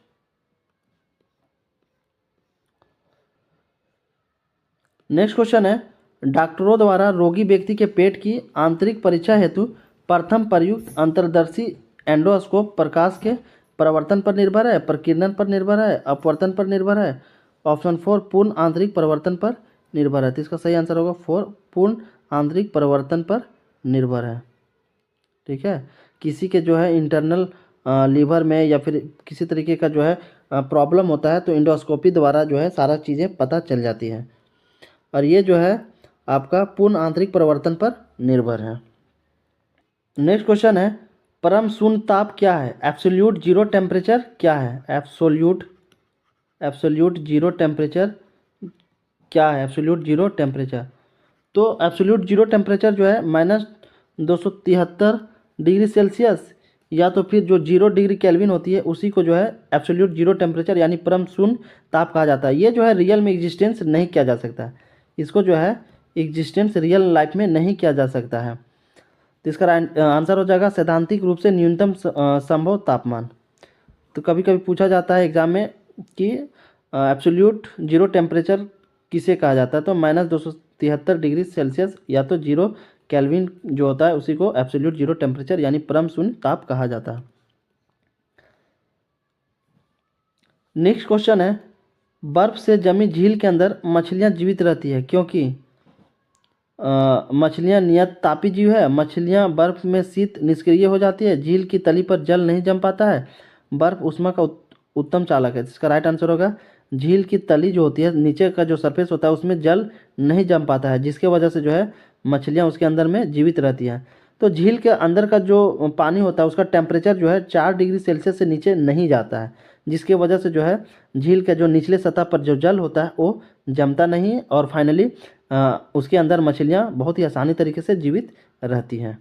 नेक्स्ट क्वेश्चन है, डॉक्टरों द्वारा रोगी व्यक्ति के पेट की आंतरिक परीक्षा हेतु प्रथम प्रयुक्त अंतर्दर्शी एंडोस्कोप प्रकाश के परावर्तन पर निर्भर है, प्रकीर्णन पर निर्भर है, अपवर्तन पर निर्भर है? ऑप्शन 4 पूर्ण आंतरिक परिवर्तन पर निर्भर है। तो इसका सही आंसर होगा 4 पूर्ण आंतरिक परिवर्तन पर निर्भर है। ठीक है, किसी के जो है इंटरनल लीवर में या फिर किसी तरीके का जो है प्रॉब्लम होता है तो इंडोस्कोपी द्वारा जो है सारा चीज़ें पता चल जाती हैं, और ये जो है आपका पूर्ण आंतरिक परिवर्तन पर निर्भर है। नेक्स्ट क्वेश्चन है, परम शून्य ताप क्या है? एब्सोल्यूट जीरो टेम्परेचर क्या है? एब्सोल्यूट जीरो टेम्परेचर क्या है? एब्सोल्यूट जीरो टेम्परेचर, तो एब्सोल्यूट जीरो टेम्परेचर जो है -273 डिग्री सेल्सियस या तो फिर जो 0 डिग्री केल्विन होती है उसी को जो है एब्सोल्यूट जीरो टेम्परेचर यानी परम शून्य ताप कहा जाता है। ये जो है रियल में एग्जिस्टेंस नहीं किया जा सकता है, इसको जो है एग्जिस्टेंस रियल लाइफ में नहीं किया जा सकता है। तो इसका आंसर हो जाएगा सैद्धांतिक रूप से न्यूनतम संभव तापमान। तो कभी कभी पूछा जाता है एग्जाम में कि एब्सोल्यूट जीरो टेम्परेचर किसे कहा जाता है, तो -273 डिग्री सेल्सियस या तो 0 केल्विन जो होता है उसी को एब्सोल्यूट जीरो टेम्परेचर यानी परम शून्य ताप कहा जाता है। नेक्स्ट क्वेश्चन है, बर्फ से जमी झील के अंदर मछलियां जीवित रहती है क्योंकि मछलियां नियत तापी जीव है, मछलियां बर्फ में शीत निष्क्रिय हो जाती है, झील की तली पर जल नहीं जम पाता है, बर्फ ऊष्मा का उत्तम चालक है। इसका राइट आंसर होगा झील की तली जो होती है, नीचे का जो सरफेस होता है उसमें जल नहीं जम पाता है, जिसके वजह से जो है मछलियां उसके अंदर में जीवित रहती हैं। तो झील के अंदर का जो पानी होता है उसका टेम्परेचर जो है 4 डिग्री सेल्सियस से नीचे नहीं जाता है, जिसके वजह से जो है झील के जो निचले सतह पर जो जल होता है वो जमता नहीं है, और फाइनली उसके अंदर मछलियां बहुत ही आसानी तरीके से जीवित रहती हैं।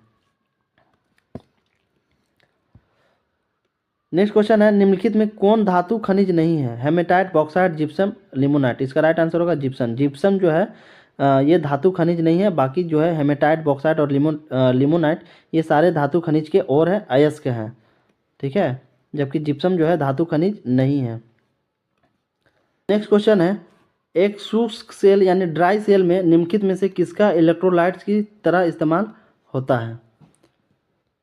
नेक्स्ट क्वेश्चन है, निम्नलिखित में कौन धातु खनिज नहीं है? Haematite, bauxite, gypsum, limonite. इसका राइट आंसर होगा जिप्सम। जिप्सम जो है ये धातु खनिज नहीं है, बाकी जो है हेमेटाइट, बॉक्साइट और लिमोनाइट ये सारे धातु खनिज के और है, अयस्क हैं। ठीक है, जबकि जिप्सम जो है धातु खनिज नहीं है। नेक्स्ट क्वेश्चन है, एक शुष्क सेल यानी ड्राई सेल में निम्नलिखित में से किसका इलेक्ट्रोलाइट्स की तरह इस्तेमाल होता है?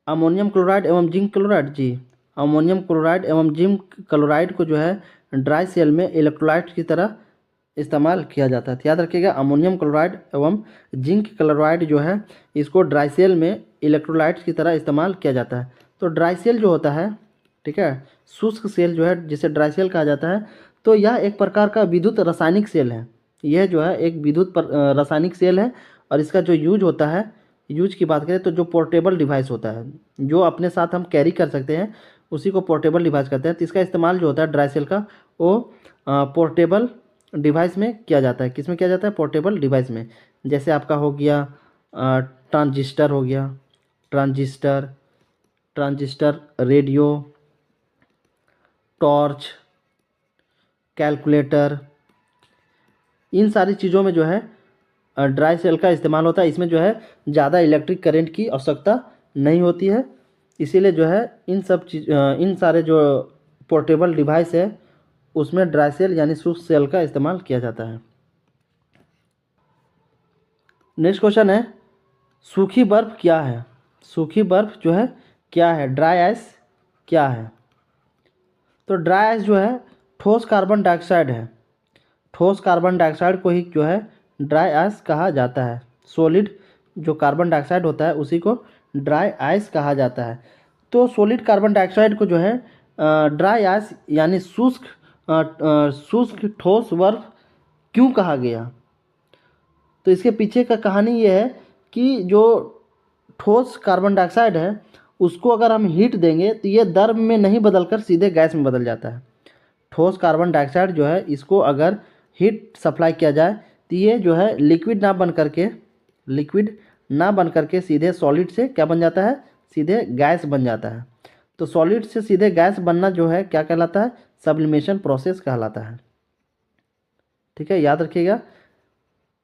अमोनियम क्लोराइड एवं जिंक क्लोराइड। जी, अमोनियम क्लोराइड एवं जिंक क्लोराइड को जो है ड्राई सेल में इलेक्ट्रोलाइट की तरह इस्तेमाल किया जाता है। याद रखिएगा, अमोनियम क्लोराइड एवं जिंक क्लोराइड जो है इसको ड्राई सेल में इलेक्ट्रोलाइट्स की तरह इस्तेमाल किया जाता है। तो ड्राई सेल जो होता है, ठीक है, शुष्क सेल जो है जिसे ड्राई सेल कहा जाता है, तो यह एक प्रकार का विद्युत रासायनिक सेल है। यह जो है एक विद्युत रासायनिक सेल है, और इसका जो यूज होता है, यूज की बात करें तो जो पोर्टेबल डिवाइस होता है जो अपने साथ हम कैरी कर सकते हैं उसी को पोर्टेबल डिवाइस कहते हैं। तो इसका इस्तेमाल जो होता है ड्राई सेल का वो पोर्टेबल डिवाइस में किया जाता है। किस में किया जाता है? पोर्टेबल डिवाइस में। जैसे आपका हो गया ट्रांजिस्टर हो गया, ट्रांजिस्टर, रेडियो, टॉर्च, कैलकुलेटर, इन सारी चीज़ों में जो है ड्राई सेल का इस्तेमाल होता है। इसमें जो है ज़्यादा इलेक्ट्रिक करंट की आवश्यकता नहीं होती है, इसीलिए जो है इन सारे जो पोर्टेबल डिवाइस है उसमें ड्राई सेल यानी शुष्क सेल का इस्तेमाल किया जाता है। नेक्स्ट क्वेश्चन है, सूखी बर्फ क्या है? सूखी बर्फ जो है क्या है? ड्राई आइस क्या है? तो ड्राई आइस जो है ठोस कार्बन डाइऑक्साइड है। ठोस कार्बन डाइऑक्साइड को ही जो है ड्राई आइस कहा जाता है। सॉलिड जो कार्बन डाइऑक्साइड होता है उसी को ड्राई आइस कहा जाता है। तो सॉलिड कार्बन डाइऑक्साइड को जो है ड्राई आइस यानी शुष्क ठोस बर्फ क्यों कहा गया? तो इसके पीछे का कहानी ये है कि जो ठोस कार्बन डाइऑक्साइड है उसको अगर हम हीट देंगे तो ये द्रव में नहीं बदलकर सीधे गैस में बदल जाता है। ठोस कार्बन डाइऑक्साइड जो है इसको अगर हीट सप्लाई किया जाए तो ये जो है लिक्विड ना बन करके सीधे सॉलिड से क्या बन जाता है? सीधे गैस बन जाता है। तो सॉलिड से सीधे गैस बनना जो है क्या कहलाता है? सब्लिमेशन प्रोसेस कहलाता है। ठीक है, याद रखिएगा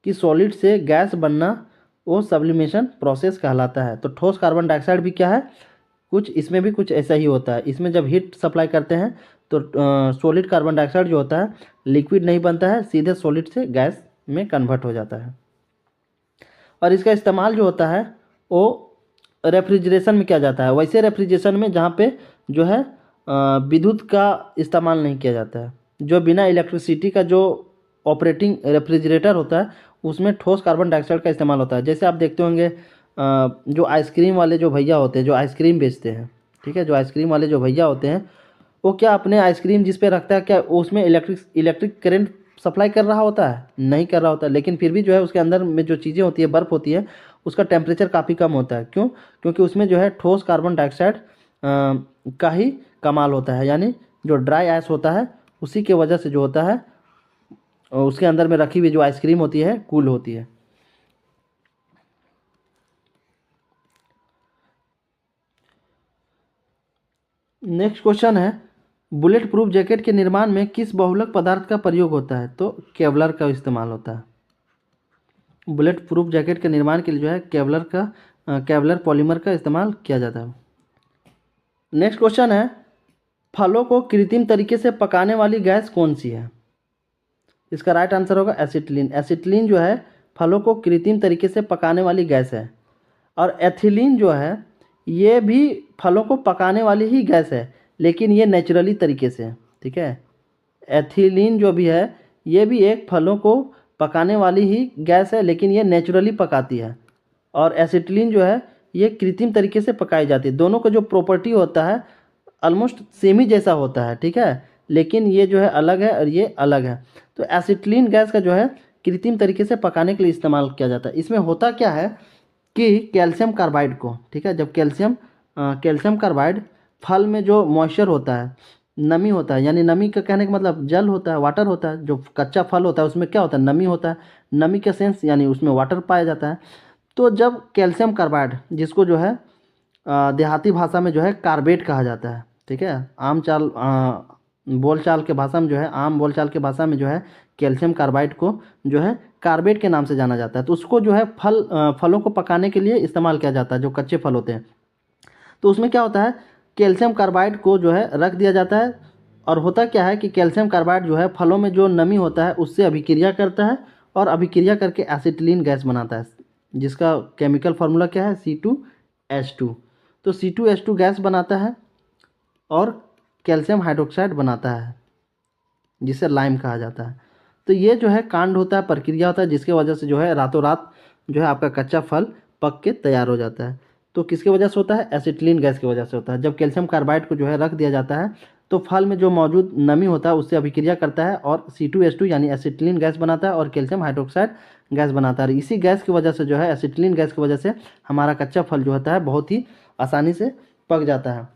कि सॉलिड से गैस बनना वो सब्लिमेशन प्रोसेस कहलाता है। तो ठोस कार्बन डाइऑक्साइड भी क्या है? कुछ इसमें भी कुछ ऐसा ही होता है। इसमें जब हीट सप्लाई करते हैं तो सॉलिड कार्बन डाइऑक्साइड जो होता है लिक्विड नहीं बनता है, सीधे सॉलिड से गैस में कन्वर्ट हो जाता है। और इसका इस्तेमाल जो होता है वो रेफ्रिजरेशन में किया जाता है। वैसे रेफ्रिजरेशन में जहाँ पे जो है विद्युत का इस्तेमाल नहीं किया जाता है। जो बिना इलेक्ट्रिसिटी का जो ऑपरेटिंग रेफ्रिजरेटर होता है उसमें ठोस कार्बन डाइऑक्साइड का इस्तेमाल होता है। जैसे आप देखते होंगे जो आइसक्रीम वाले जो भैया होते हैं जो आइसक्रीम बेचते हैं, ठीक है, जो आइसक्रीम वाले जो भैया होते हैं वो क्या अपने आइसक्रीम जिस पे रखता है क्या उसमें इलेक्ट्रिक करंट सप्लाई कर रहा होता है? नहीं कर रहा होता, लेकिन फिर भी जो है उसके अंदर में जो चीज़ें होती है बर्फ़ होती है उसका टेम्परेचर काफ़ी कम होता है। क्यों? क्योंकि उसमें जो है ठोस कार्बन डाइऑक्साइड का ही कमाल होता है, यानी जो ड्राई आइस होता है उसी के वजह से जो होता है उसके अंदर में रखी हुई जो आइसक्रीम होती है कूल होती है। नेक्स्ट क्वेश्चन है, बुलेट प्रूफ जैकेट के निर्माण में किस बहुलक पदार्थ का प्रयोग होता है? तो केवलर का इस्तेमाल होता है। बुलेट प्रूफ जैकेट के निर्माण के लिए जो है केवलर पॉलीमर का इस्तेमाल किया जाता है। नेक्स्ट क्वेश्चन है, फलों को कृत्रिम तरीके से पकाने वाली गैस कौन सी है? इसका राइट आंसर होगा एसिटिलीन। एसिटिलीन जो है फलों को कृत्रिम तरीके से पकाने वाली गैस है। और एथिलीन जो है ये भी फलों को पकाने वाली ही गैस है, लेकिन ये नेचुरली तरीके से है। ठीक है, एथिलीन जो भी है ये भी एक फलों को पकाने वाली ही गैस है, लेकिन ये नेचुरली पकाती है। और एसिटिलीन जो है ये कृत्रिम तरीके से पकाई जाती है। दोनों का जो प्रॉपर्टी होता है ऑलमोस्ट सेम ही जैसा होता है, ठीक है, लेकिन ये जो है अलग है और ये अलग है। तो एसिटिलीन गैस का जो है कृत्रिम तरीके से पकाने के लिए इस्तेमाल किया जाता है। इसमें होता क्या है कि कैल्शियम कार्बाइड को, ठीक है, जब कैल्शियम कार्बाइड फल में जो मॉइस्चर होता है, नमी होता है, यानी नमी का कहने का मतलब जल होता है, वाटर होता है। जो कच्चा फल होता है उसमें क्या होता है? नमी होता है। नमी का सेंस यानी उसमें वाटर पाया जाता है। तो जब कैल्शियम कार्बाइड, जिसको जो है देहाती भाषा में जो है कार्बेट कहा जाता है, ठीक है, आम बोलचाल के भाषा में जो है कैल्शियम कार्बाइड को जो है कार्बेट के नाम से जाना जाता है। तो उसको जो है फलों को पकाने के लिए इस्तेमाल किया जाता है, जो कच्चे फल होते हैं। तो उसमें क्या होता है, कैल्शियम कार्बाइड को जो है रख दिया जाता है। और होता क्या है कि कैल्शियम कार्बाइड जो है फलों में जो नमी होता है उससे अभिक्रिया करता है और अभिक्रिया करके एसिटिलीन गैस बनाता है, जिसका केमिकल फार्मूला क्या है? C2H2। तो C2H2 गैस बनाता है और कैल्शियम हाइड्रोक्साइड बनाता है, जिसे लाइम कहा जाता है। तो ये जो है कांड होता है, प्रक्रिया होता है, जिसके वजह से जो है रातों रात जो है आपका कच्चा फल पक के तैयार हो जाता है। तो किसके वजह से होता है? एसिटिलीन गैस की वजह से होता है। जब कैल्शियम कार्बाइड को जो है रख दिया जाता है तो फल में जो मौजूद नमी होता है उससे अभिक्रिया करता है और C2H2 यानी एसिटिलीन गैस बनाता है और कैल्शियम हाइड्रोक्साइड गैस बनाता है। इसी गैस की वजह से जो है, एसिटिलीन गैस की वजह से हमारा कच्चा फल जो होता है बहुत ही आसानी से पक जाता है।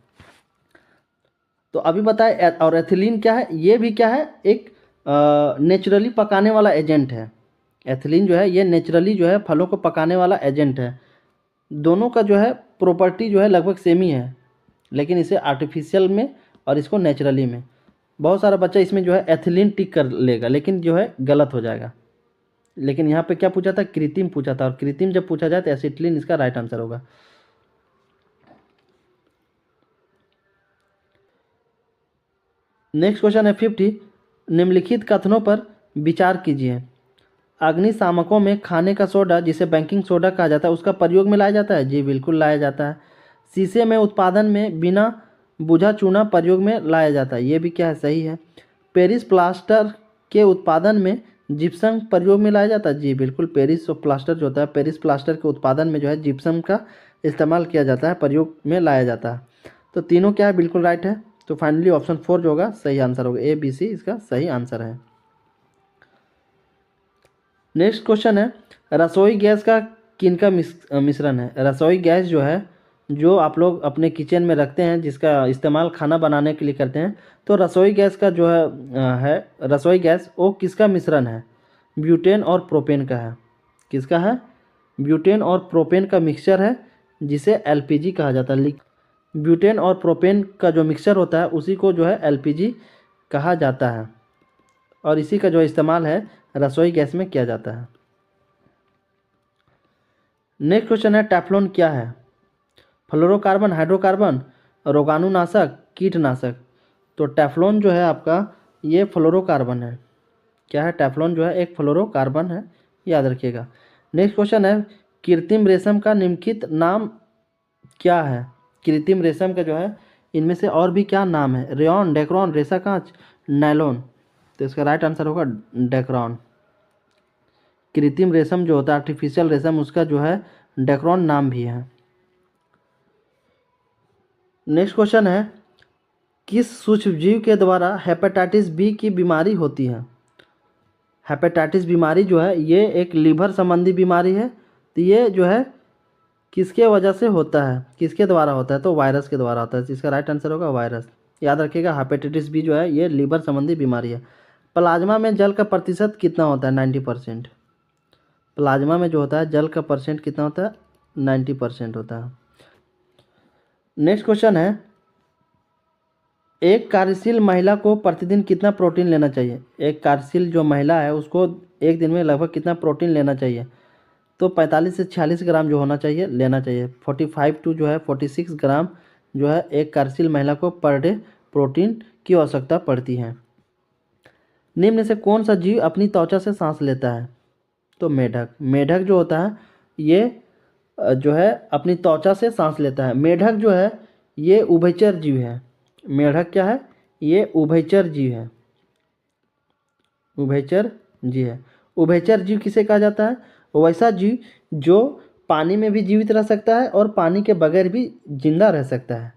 तो अभी बताए, और एथिलीन क्या है? ये भी क्या है? एक नेचुरली पकाने वाला एजेंट है। एथिलीन जो है ये नेचुरली जो है फलों को पकाने वाला एजेंट है। दोनों का जो है प्रॉपर्टी जो है लगभग सेम ही है, लेकिन इसे आर्टिफिशियल में और इसको नेचुरली में। बहुत सारा बच्चा इसमें जो है एथिलीन टिक कर लेगा, लेकिन जो है गलत हो जाएगा। लेकिन यहाँ पे क्या पूछा था? कृत्रिम पूछा था, और कृत्रिम जब पूछा जाए तो एसिटिलीन इसका राइट आंसर होगा। नेक्स्ट क्वेश्चन है 50। निम्नलिखित कथनों पर विचार कीजिए। अग्निशामकों में खाने का सोडा, जिसे बेकिंग सोडा कहा जाता है, उसका प्रयोग में लाया जाता है? जी बिल्कुल लाया जाता है। शीशे में उत्पादन में बिना बुझा चूना प्रयोग में लाया जाता है? ये भी क्या है? सही है। पेरिस प्लास्टर के उत्पादन में जिप्सम प्रयोग में लाया जाता है? जी बिल्कुल, पेरिस और प्लास्टर जो होता है, पेरिस प्लास्टर के उत्पादन में जो है जिप्सम का इस्तेमाल किया जाता है, प्रयोग में लाया जाता है। तो तीनों क्या है, बिल्कुल राइट है। तो फाइनली ऑप्शन 4 जो होगा सही आंसर होगा, ए बी सी इसका सही आंसर है। नेक्स्ट क्वेश्चन है, रसोई गैस का किनका मिश्रण है? रसोई गैस जो है, जो आप लोग अपने किचन में रखते हैं, जिसका इस्तेमाल खाना बनाने के लिए करते हैं, तो रसोई गैस का जो है रसोई गैस वो किसका मिश्रण है? ब्यूटेन और प्रोपेन का है। किसका है? ब्यूटेन और प्रोपेन का मिक्सचर है, जिसे एलपीजी कहा जाता है। ब्यूटेन और प्रोपेन का जो मिक्सचर होता है उसी को जो है एलपीजी कहा जाता है, और इसी का जो इस्तेमाल है रसोई गैस में किया जाता है। नेक्स्ट क्वेश्चन है, टेफ्लॉन क्या है? फ्लोरोकार्बन, हाइड्रोकार्बन, रोगाणुनाशक, कीटनाशक। तो टेफ्लॉन जो है आपका ये फ्लोरोकार्बन है। क्या है? टेफ्लॉन जो है एक फ्लोरोकार्बन है, याद रखिएगा। नेक्स्ट क्वेश्चन है, कृत्रिम रेशम का निम्नलिखित नाम क्या है? कृत्रिम रेशम का जो है इनमें से और भी क्या नाम है? रेयॉन, डेक्रोन, रेशा कांच, नायलॉन। तो इसका राइट आंसर होगा डेक्रोन। कृत्रिम रेशम जो होता है, आर्टिफिशियल रेशम, उसका जो है डेक्रोन नाम भी है। नेक्स्ट क्वेश्चन है, किस सूक्ष्मजीव के द्वारा हेपेटाइटिस बी की बीमारी होती है? हेपेटाइटिस बीमारी जो है ये एक लीवर संबंधी बीमारी है। तो ये जो है किसके वजह से होता है, किसके द्वारा होता है? तो वायरस के द्वारा होता है। इसका राइट आंसर होगा वायरस। याद रखिएगा, हेपेटाइटिस बी जो है ये लीवर संबंधी बीमारी है। प्लाज्मा में जल का प्रतिशत कितना होता है? 90%। प्लाज्मा में जो होता है जल का परसेंट कितना होता है? 90% होता है। नेक्स्ट क्वेश्चन है, एक कार्यशील महिला को प्रतिदिन कितना प्रोटीन लेना चाहिए? एक कार्यशील जो महिला है उसको एक दिन में लगभग कितना प्रोटीन लेना चाहिए? तो 45 से 46 ग्राम जो होना चाहिए लेना चाहिए। 45 टू जो है 46 ग्राम जो है एक कार्यशील महिला को पर डे प्रोटीन की आवश्यकता पड़ती है। निम्न से कौन सा जीव अपनी त्वचा से सांस लेता है? तो मेढक। मेढक जो होता है ये जो है अपनी त्वचा से सांस लेता है। मेढक जो है ये उभयचर जीव है। मेढक क्या है? ये उभयचर जीव है। उभयचर जीव है। उभयचर जीव किसे कहा जाता है? वैसा जीव जो पानी में भी जीवित रह सकता है और पानी के बगैर भी जिंदा रह सकता है,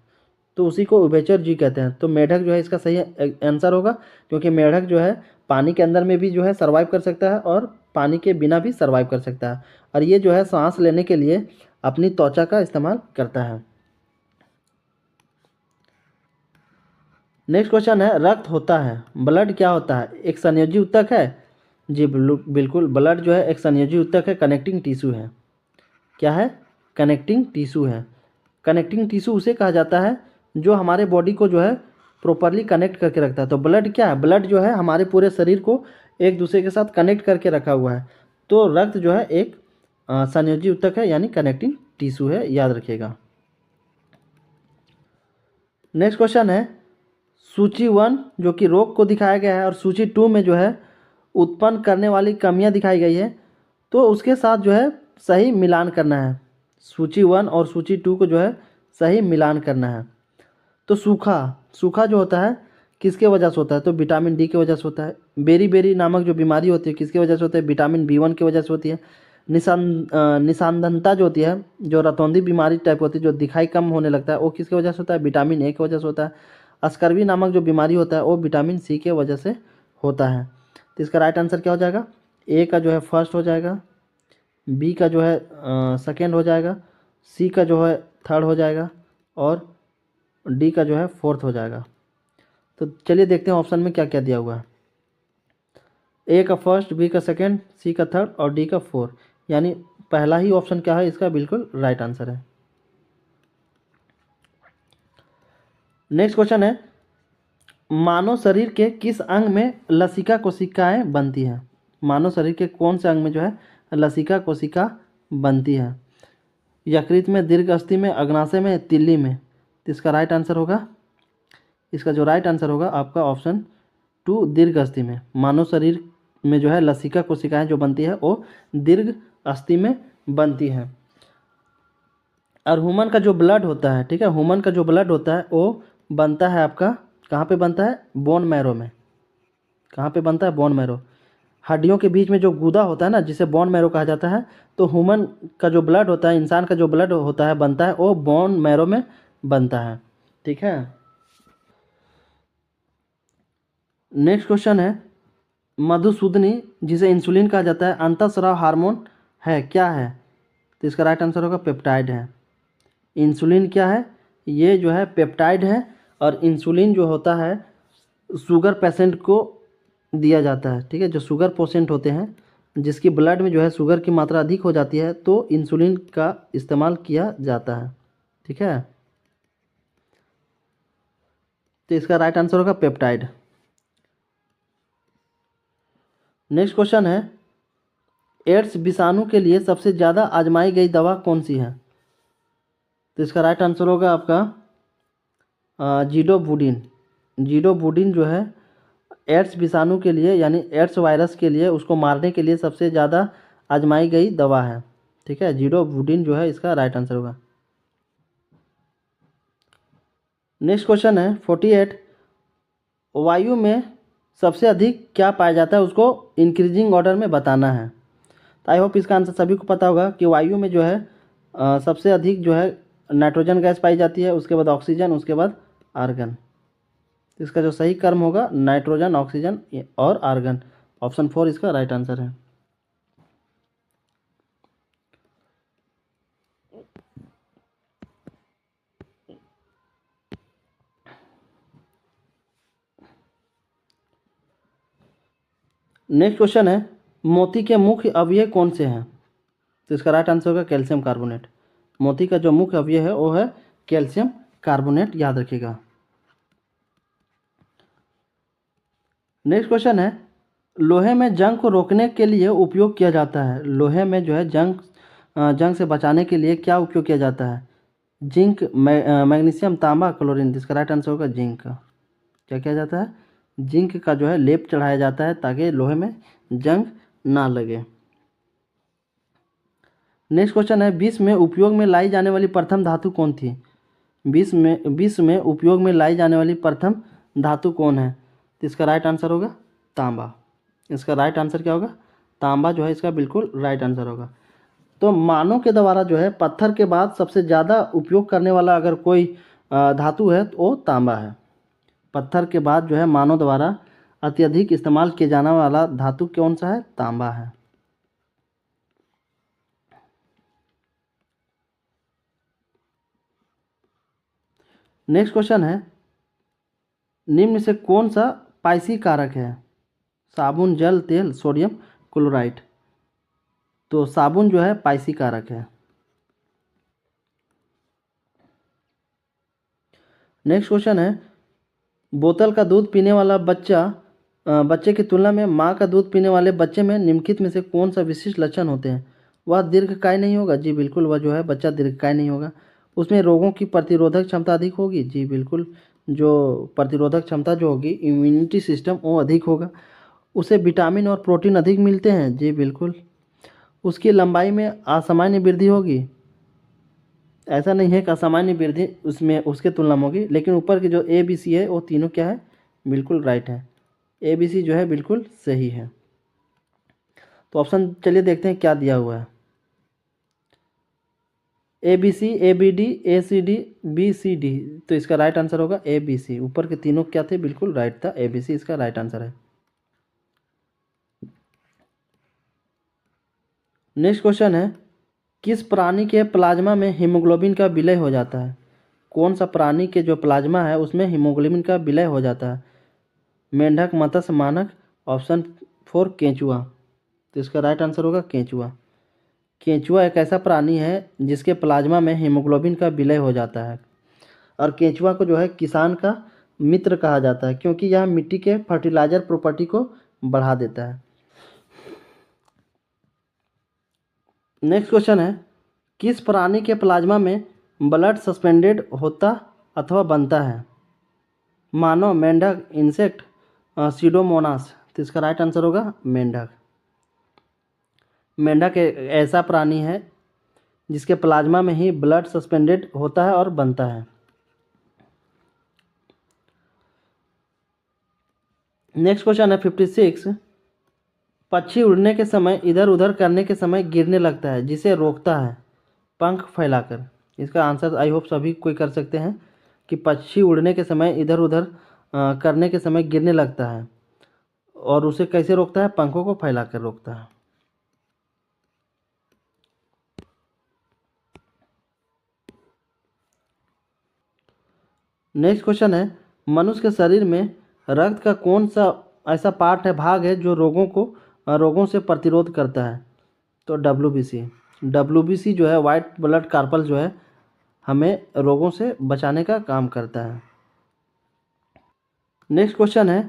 तो उसी को उभयचर जीव कहते हैं। तो मेढक जो है इसका सही आंसर होगा, क्योंकि मेढक जो है पानी के अंदर में भी जो है सर्वाइव कर सकता है और पानी के बिना भी सर्वाइव कर सकता है, और ये जो है सांस लेने के लिए अपनी त्वचा का इस्तेमाल करता है। नेक्स्ट क्वेश्चन है, रक्त होता है, ब्लड क्या होता है? एक संयोजी ऊतक है। जी बिल्कुल, ब्लड जो है एक संयोजी ऊतक है, कनेक्टिंग टिश्यू है। क्या है? कनेक्टिंग टिश्यू है। कनेक्टिंग टिश्यू उसे कहा जाता है जो हमारे बॉडी को जो है प्रॉपरली कनेक्ट करके रखता है। तो ब्लड क्या है? ब्लड जो है हमारे पूरे शरीर को एक दूसरे के साथ कनेक्ट करके रखा हुआ है। तो रक्त जो है एक संयोजी ऊतक है, यानी कनेक्टिंग टिश्यू है, याद रखिएगा। नेक्स्ट क्वेश्चन है, सूची 1 जो कि रोग को दिखाया गया है और सूची 2 में जो है उत्पन्न करने वाली कमियां दिखाई गई है, तो उसके साथ जो है सही मिलान करना है। सूची 1 और सूची 2 को जो है सही मिलान करना है। तो सूखा जो होता है किसके वजह से होता है? तो विटामिन डी की वजह से होता है। बेरी बेरी नामक जो बीमारी होती है किसकी वजह से होती है? विटामिन B1 की वजह से होती है। निशानदंता जो होती है, जो रतौंधी बीमारी टाइप होती है, जो दिखाई कम होने लगता है, वो किसकी वजह से होता है? विटामिन A की वजह से होता है। स्कर्वी नामक जो बीमारी होता है वो विटामिन C के वजह से होता है। तो इसका राइट आंसर क्या हो जाएगा? A का जो है फर्स्ट हो जाएगा, B का जो है सेकेंड हो जाएगा, C का जो है थर्ड हो जाएगा, और D का जो है फोर्थ हो जाएगा। तो चलिए देखते हैं ऑप्शन में क्या क्या दिया हुआ है। A का फर्स्ट, B का सेकेंड, C का थर्ड और D का फोर्थ, यानी पहला ही ऑप्शन क्या है इसका बिल्कुल राइट आंसर है। नेक्स्ट क्वेश्चन है, मानव शरीर के किस अंग में लसिका कोशिकाएं बनती हैं? मानव शरीर के कौन से अंग में जो है लसिका कोशिका बनती है? यकृत में, दीर्घ अस्थि में, अग्नाशय में, तिल्ली में। तो इसका राइट आंसर होगा, इसका जो राइट आंसर होगा आपका ऑप्शन 2 दीर्घ अस्थि में। मानव शरीर में जो है लसिका कोशिकाएं जो बनती है वो दीर्घ अस्थि में बनती है। और ह्यूमन का जो ब्लड होता है, ठीक है, ह्यूमन का जो ब्लड होता है वो बनता है आपका कहाँ पे बनता है? बोन मैरो में। कहाँ पे बनता है? Bone marrow. हड्डियों के बीच में जो गूदा होता है ना, जिसे बोन मैरो कहा जाता है, तो ह्यूमन का जो ब्लड होता है, इंसान का जो ब्लड होता है बनता है, वो बोन मैरो में बनता है। ठीक है। नेक्स्ट क्वेश्चन है, मधुसूदनी जिसे इंसुलिन कहा जाता है अंतःस्राव हार्मोन है, क्या है? तो इसका राइट आंसर होगा पेप्टाइड है। इंसुलिन क्या है? ये जो है पेप्टाइड है। और इंसुलिन जो होता है शुगर पेशेंट को दिया जाता है। ठीक है, जो शुगर पेशेंट होते हैं, जिसकी ब्लड में जो है शुगर की मात्रा अधिक हो जाती है, तो इंसुलिन का इस्तेमाल किया जाता है। ठीक है, तो इसका राइट आंसर होगा पेप्टाइड। नेक्स्ट क्वेश्चन है, एड्स विषाणु के लिए सबसे ज़्यादा आजमाई गई दवा कौन सी है? तो इसका राइट आंसर होगा आपका जीडोबुडिन। जीडोबुडिन जो है एड्स विषाणु के लिए, यानी एड्स वायरस के लिए, उसको मारने के लिए सबसे ज़्यादा आजमाई गई दवा है। ठीक है, जीडोबुडिन जो है इसका राइट आंसर होगा। नेक्स्ट क्वेश्चन है 48, वायु में सबसे अधिक क्या पाया जाता है, उसको इंक्रीजिंग ऑर्डर में बताना है। तो आई होप इसका आंसर सभी को पता होगा कि वायु में जो है सबसे अधिक जो है नाइट्रोजन गैस पाई जाती है, उसके बाद ऑक्सीजन, उसके बाद आर्गन। तो इसका जो सही क्रम होगा नाइट्रोजन, ऑक्सीजन और आर्गन। ऑप्शन 4 इसका राइट आंसर है। नेक्स्ट क्वेश्चन है, मोती के मुख्य अवयव कौन से हैं? तो इसका राइट आंसर होगा कैल्शियम कार्बोनेट। मोती का जो मुख्य अवयव है वो है कैल्शियम कार्बोनेट, याद रखिएगा। नेक्स्ट क्वेश्चन है, लोहे में जंग को रोकने के लिए उपयोग किया जाता है। लोहे में जो है जंग से बचाने के लिए क्या उपयोग किया जाता है? जिंक, मैग्नीशियम, तांबा, क्लोरीन। इसका राइट आंसर होगा जिंक। क्या किया जाता है? जिंक का जो है लेप चढ़ाया जाता है ताकि लोहे में जंग ना लगे। नेक्स्ट क्वेश्चन है, विश्व में उपयोग में लाई जाने वाली प्रथम धातु कौन थी? विश्व में उपयोग में लाई जाने वाली प्रथम धातु कौन है? तो इसका राइट आंसर होगा तांबा। इसका राइट आंसर क्या होगा? तांबा जो है इसका बिल्कुल राइट आंसर होगा। तो मानव के द्वारा जो है पत्थर के बाद सबसे ज़्यादा उपयोग करने वाला अगर कोई धातु है तो वो तांबा है। पत्थर के बाद जो है मानव द्वारा अत्यधिक इस्तेमाल किया जाने वाला धातु कौन सा है? तांबा है। नेक्स्ट क्वेश्चन है, निम्न से कौन सा पाइसी कारक है? साबुन, जल, तेल, सोडियम क्लोराइड। तो साबुन जो है पाइसी कारक है। नेक्स्ट क्वेश्चन है, बोतल का दूध पीने वाला बच्चे की तुलना में माँ का दूध पीने वाले बच्चे में निम्नलिखित में से कौन सा विशिष्ट लक्षण होते हैं? वह दीर्घकाय नहीं होगा। जी बिल्कुल, वह जो है बच्चा दीर्घकाय नहीं होगा। उसमें रोगों की प्रतिरोधक क्षमता अधिक होगी। जी बिल्कुल, जो प्रतिरोधक क्षमता जो होगी, इम्यूनिटी सिस्टम, वो अधिक होगा। उसे विटामिन और प्रोटीन अधिक मिलते हैं। जी बिल्कुल। उसकी लंबाई में असामान्य वृद्धि होगी। ऐसा नहीं है कि असामान्य वृद्धि उसमें उसके तुलना में होगी, लेकिन ऊपर के जो ए बी सी है वो तीनों क्या है? बिल्कुल राइट है। ए बी सी जो है बिल्कुल सही है। तो ऑप्शन चलिए देखते हैं क्या दिया हुआ है। A B C, A B D, A C D, B C D. तो इसका राइट आंसर होगा ए बी सी। ऊपर के तीनों क्या थे? बिल्कुल राइट था। ए बी सी इसका राइट आंसर है। नेक्स्ट क्वेश्चन है, किस प्राणी के प्लाज्मा में हीमोग्लोबिन का विलय हो जाता है? कौन सा प्राणी के जो प्लाज्मा है उसमें हीमोग्लोबिन का विलय हो जाता है? मेंढक, मत्स्य, मानव। ऑप्शन 4 केंचुआ। तो इसका राइट आंसर होगा केंचुआ। केंचुआ एक ऐसा प्राणी है जिसके प्लाज्मा में हीमोग्लोबिन का विलय हो जाता है। और केंचुआ को जो है किसान का मित्र कहा जाता है, क्योंकि यह मिट्टी के फर्टिलाइजर प्रॉपर्टी को बढ़ा देता है। नेक्स्ट क्वेश्चन है, किस प्राणी के प्लाज्मा में ब्लड सस्पेंडेड होता अथवा बनता है? मानव, मेंढक, इंसेक्ट, सीडोमोनास। तो इसका राइट आंसर होगा मेंढक। मेंढक एक ऐसा प्राणी है जिसके प्लाज्मा में ही ब्लड सस्पेंडेड होता है और बनता है। नेक्स्ट क्वेश्चन है 56, पक्षी उड़ने के समय इधर उधर करने के समय गिरने लगता है, जिसे रोकता है पंख फैलाकर। इसका आंसर आई होप सभी कोई कर सकते हैं कि पक्षी उड़ने के समय इधर उधर करने के समय गिरने लगता है, और उसे कैसे रोकता है? पंखों को फैलाकर रोकता है। नेक्स्ट क्वेश्चन है, मनुष्य के शरीर में रक्त का कौन सा ऐसा पार्ट है, भाग है, जो रोगों से प्रतिरोध करता है? तो डब्ल्यूबीसी जो है, वाइट ब्लड कार्पल जो है, हमें रोगों से बचाने का काम करता है। नेक्स्ट क्वेश्चन है,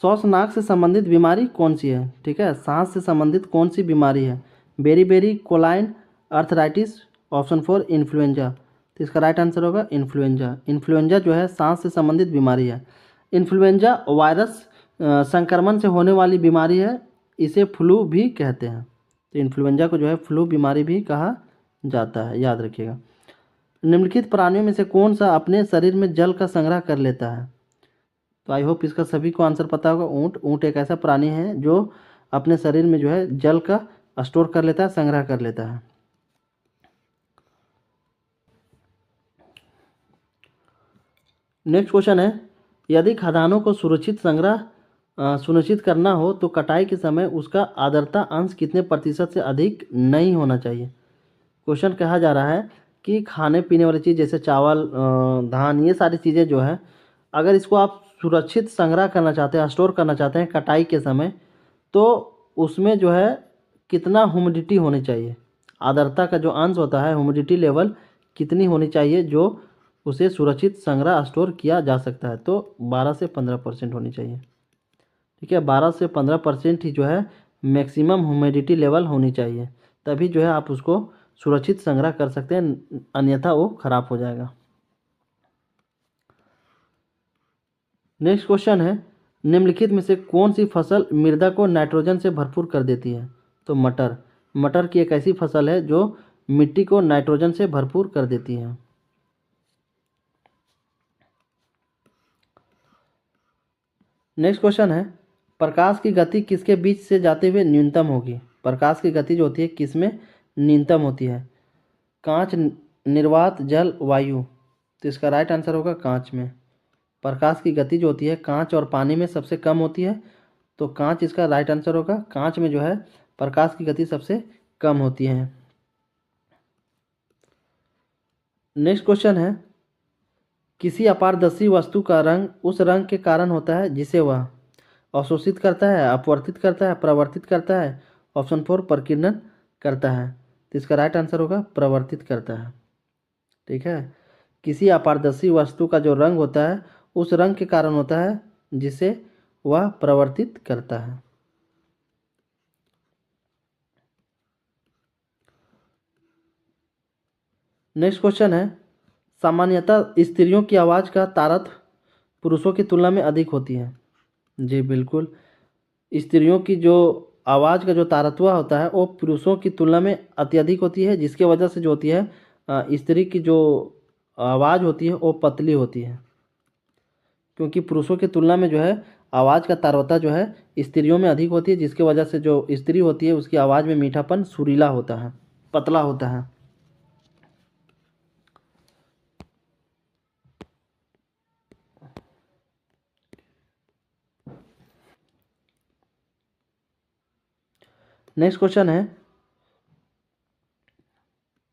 श्वासनाक से संबंधित बीमारी कौन सी है? ठीक है, सांस से संबंधित कौन सी बीमारी है? बेरी कोलाइन, अर्थराइटिस, ऑप्शन 4 इन्फ्लुएंजा। तो इसका राइट आंसर होगा इन्फ्लुएंजा। इन्फ्लुएंजा जो है सांस से संबंधित बीमारी है। इन्फ्लुएंजा वायरस संक्रमण से होने वाली बीमारी है, इसे फ्लू भी कहते हैं। तो इन्फ्लुएंजा को जो है फ्लू बीमारी भी कहा जाता है, याद रखिएगा। निम्नलिखित प्राणियों में से कौन सा अपने शरीर में जल का संग्रह कर लेता है? तो आई होप इसका सभी को आंसर पता होगा। ऊँट एक ऐसा प्राणी है जो अपने शरीर में जो है जल का स्टोर कर लेता है, संग्रह कर लेता है। नेक्स्ट क्वेश्चन है, यदि खदानों को सुनिश्चित करना हो तो कटाई के समय उसका आर्द्रता अंश कितने प्रतिशत से अधिक नहीं होना चाहिए? क्वेश्चन कहा जा रहा है कि खाने पीने वाली चीज़ जैसे चावल, धान, ये सारी चीज़ें जो है, अगर इसको आप सुरक्षित संग्रह करना चाहते हैं, स्टोर करना चाहते हैं कटाई के समय, तो उसमें जो है कितना ह्यूमिडिटी होनी चाहिए? आर्द्रता का जो अंश होता है, ह्यूमिडिटी लेवल कितनी होनी चाहिए जो उसे सुरक्षित संग्रह स्टोर किया जा सकता है? तो 12 से 15% होनी चाहिए। ठीक है, 12 से 15% ही जो है मैक्सिमम ह्यूमिडिटी लेवल होनी चाहिए, तभी जो है आप उसको सुरक्षित संग्रह कर सकते हैं, अन्यथा वो खराब हो जाएगा। नेक्स्ट क्वेश्चन है, निम्नलिखित में से कौन सी फसल मृदा को नाइट्रोजन से भरपूर कर देती है? तो मटर की एक ऐसी फसल है जो मिट्टी को नाइट्रोजन से भरपूर कर देती है। नेक्स्ट क्वेश्चन है, प्रकाश की गति किसके बीच से जाते हुए न्यूनतम होगी? प्रकाश की गति जो होती है किस में न्यूनतम होती है? कांच, निर्वात, जल, वायु। तो इसका राइट आंसर होगा कांच में। प्रकाश की गति जो होती है कांच और पानी में सबसे कम होती है, तो कांच इसका राइट आंसर होगा। कांच में जो है प्रकाश की गति सबसे कम होती है। नेक्स्ट क्वेश्चन है, किसी अपारदर्शी वस्तु का रंग उस रंग के कारण होता है जिसे वह अवशोषित करता है, अपवर्तित करता है, प्रवर्तित करता है। ऑप्शन 4 प्रकीर्णन करता है। तो इसका राइट आंसर होगा प्रवर्तित करता है। ठीक है, किसी अपारदर्शी वस्तु का जो रंग होता है उस रंग के कारण होता है जिसे वह प्रवर्तित करता है। नेक्स्ट क्वेश्चन है, सामान्यतः स्त्रियों की आवाज़ का तारतम्य पुरुषों की तुलना में अधिक होती है? जी बिल्कुल, स्त्रियों की जो आवाज़ का जो तारतम्य होता है वो पुरुषों की तुलना में अत्यधिक होती है, जिसके वजह से जो होती है स्त्री की जो आवाज़ होती है वो पतली होती है, क्योंकि पुरुषों की तुलना में जो है आवाज़ का तारतम्य जो है स्त्रियों में अधिक होती है, जिसकी वजह से जो स्त्री होती है उसकी आवाज़ में मीठापन सुरीला होता है, पतला होता है। नेक्स्ट क्वेश्चन है,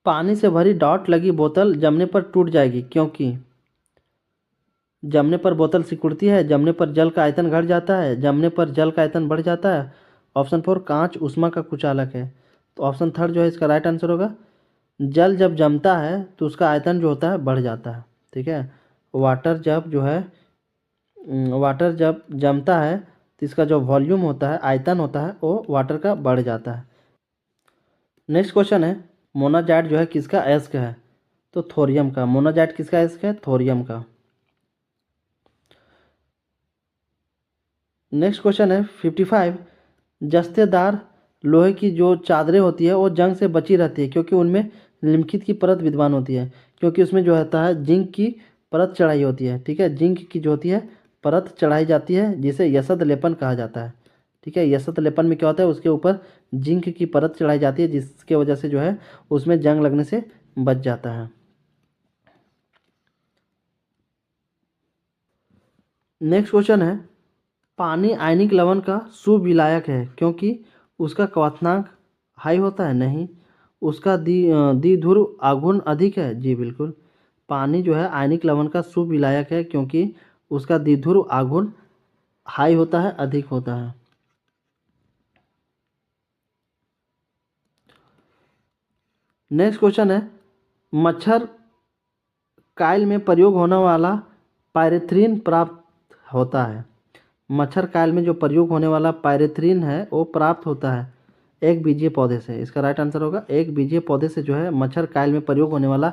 पानी से भरी डॉट लगी बोतल जमने पर टूट जाएगी क्योंकि? जमने पर बोतल सिकुड़ती है, जमने पर जल का आयतन घट जाता है, जमने पर जल का आयतन बढ़ जाता है। ऑप्शन 4 कांच ऊष्मा का कुचालक है। तो ऑप्शन 3 जो है इसका राइट आंसर होगा। जल जब जमता है तो उसका आयतन जो होता है बढ़ जाता है। ठीक है, वाटर जब जमता है तो इसका जो वॉल्यूम होता है, आयतन होता है, वो वाटर का बढ़ जाता है। नेक्स्ट क्वेश्चन है, मोनाजाइट जो है किसका अयस्क है? तो थोरियम का। मोनाजाइट किसका अयस्क है? थोरियम का। नेक्स्ट क्वेश्चन है 55, जस्तेदार लोहे की जो चादरें होती है वो जंग से बची रहती है क्योंकि उनमें निम्नलिखित की परत विद्यमान होती है? क्योंकि उसमें जो होता है जिंक की परत चढ़ाई होती है। ठीक है, जिंक की जो होती है परत चढ़ाई जाती है, जिसे यशद लेपन कहा जाता है। ठीक है। यशत लेपन में क्या होता है, उसके ऊपर जिंक की परत चढ़ाई जाती है, जिसके वजह से जो है उसमें जंग लगने से बच जाता है। नेक्स्ट क्वेश्चन है, पानी आयनिक लवण का सुविलायक है क्योंकि उसका क्वथनांक हाई होता है, नहीं। उसका द्विध्रुव आघूर्ण अधिक है, जी बिल्कुल। पानी जो है आयनिक लवण का सुविलायक है क्योंकि उसका द्विध्रुव आघूर्ण हाई होता है, अधिक होता है। नेक्स्ट क्वेश्चन है, मच्छर कायल में प्रयोग होने वाला पायरेथ्रिन प्राप्त होता है। मच्छर कायल में जो प्रयोग होने वाला पायरेथ्रिन है वो प्राप्त होता है एक बीजीय पौधे से। इसका राइट आंसर होगा एक बीजीय पौधे से जो है मच्छर कायल में प्रयोग होने वाला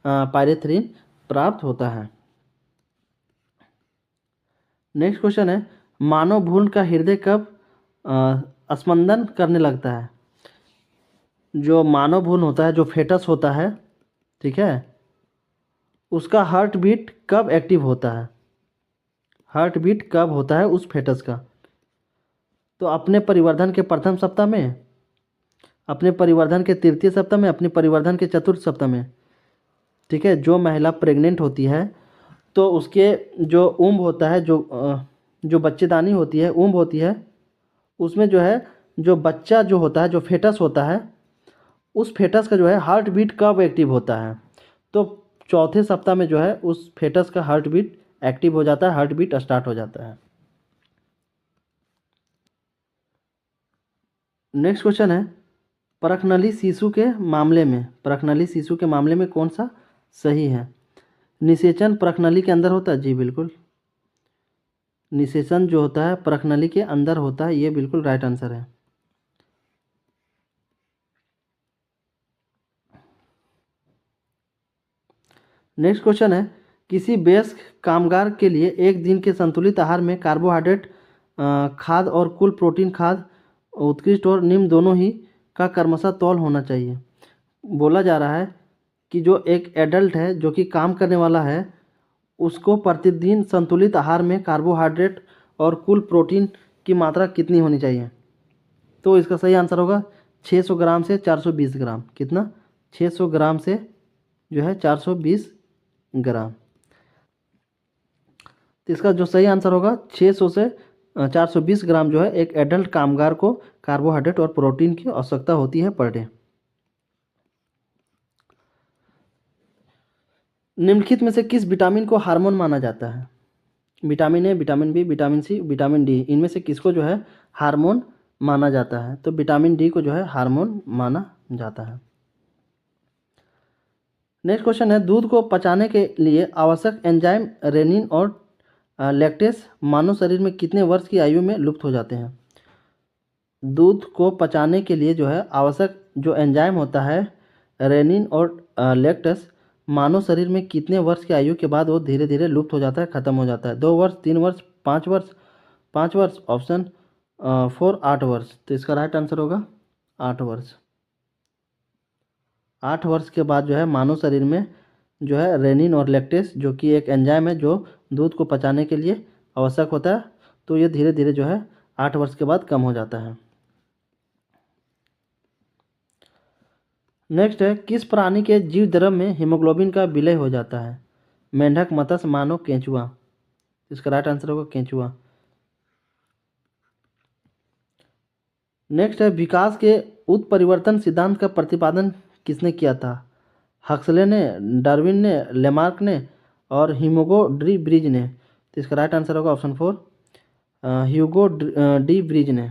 पायरेथ्रिन प्राप्त होता है। नेक्स्ट क्वेश्चन है, मानव भ्रूण का हृदय कब स्पंदन करने लगता है। जो मानव भ्रूण होता है, जो फेटस होता है, ठीक है, उसका हार्ट बीट कब एक्टिव होता है। हार्ट बीट कब होता है उस फेटस का। तो अपने परिवर्धन के प्रथम सप्ताह में, अपने परिवर्धन के तृतीय सप्ताह में, अपने परिवर्धन के चतुर्थ सप्ताह में, ठीक है। जो महिला प्रेग्नेंट होती है तो उसके जो ऊम्ब होता है, जो बच्चेदानी होती है, ऊम्ब होती है, उसमें जो है जो बच्चा जो होता है, जो फेटस होता है, उस फेटस का जो है हार्ट बीट कब एक्टिव होता है। तो चौथे सप्ताह में जो है उस फेटस का हार्ट बीट एक्टिव हो जाता है, हार्ट बीट स्टार्ट हो जाता है। नेक्स्ट क्वेश्चन है, परखनली शिशु के मामले में, परखनली शिशु के मामले में कौन सा सही है। निषेचन परखनली के अंदर होता है, जी बिल्कुल। निषेचन जो होता है परखनली के अंदर होता है, ये बिल्कुल राइट आंसर है। नेक्स्ट क्वेश्चन है, किसी वयस्क कामगार के लिए एक दिन के संतुलित आहार में कार्बोहाइड्रेट खाद्य और कुल प्रोटीन खाद्य उत्कृष्ट और निम्न दोनों ही का क्रमशः तौल होना चाहिए। बोला जा रहा है कि जो एक एडल्ट है जो कि काम करने वाला है, उसको प्रतिदिन संतुलित आहार में कार्बोहाइड्रेट और कुल प्रोटीन की मात्रा कितनी होनी चाहिए। तो इसका सही आंसर होगा 600 ग्राम से 420 ग्राम। कितना, 600 ग्राम से जो है 420 ग्राम। तो इसका जो सही आंसर होगा 600 से 420 ग्राम जो है एक एडल्ट कामगार को कार्बोहाइड्रेट और प्रोटीन की आवश्यकता होती है पर डे। निम्नलिखित में से किस विटामिन को हार्मोन माना जाता है। Vitamin A, vitamin B, vitamin C, vitamin D, इनमें से किसको जो है हार्मोन माना जाता है। तो विटामिन डी को जो है हार्मोन माना जाता है। नेक्स्ट क्वेश्चन है, दूध को पचाने के लिए आवश्यक एंजाइम रेनिन और लैक्टेस मानव शरीर में कितने वर्ष की आयु में लुप्त हो जाते हैं। दूध को पचाने के लिए जो है आवश्यक जो एंजाइम होता है रेनिन और लैक्टेस मानव शरीर में कितने वर्ष की आयु के बाद वो धीरे धीरे लुप्त हो जाता है, खत्म हो जाता है। 2 वर्ष, 3 वर्ष, 5 वर्ष, 5 वर्ष, ऑप्शन 4 8 वर्ष। तो इसका राइट आंसर होगा 8 वर्ष। 8 वर्ष के बाद जो है मानव शरीर में जो है रेनिन और लैक्टेस जो कि एक एंजाइम है जो दूध को पचाने के लिए आवश्यक होता है, तो ये धीरे धीरे जो है 8 वर्ष के बाद कम हो जाता है। नेक्स्ट है, किस प्राणी के जीव द्रव में हीमोग्लोबिन का विलय हो जाता है। मेंढक, मत्स्य, मानव, केंचुआ। इसका राइट आंसर होगा केंचुआ। नेक्स्ट है, विकास के उत्परिवर्तन सिद्धांत का प्रतिपादन किसने किया था। हक्सले ने, डार्विन ने, लेमार्क ने और ह्यूगो डी ब्रिज ने। तो इसका राइट आंसर होगा ऑप्शन 4 ह्यूगो डी ब्रिज ने।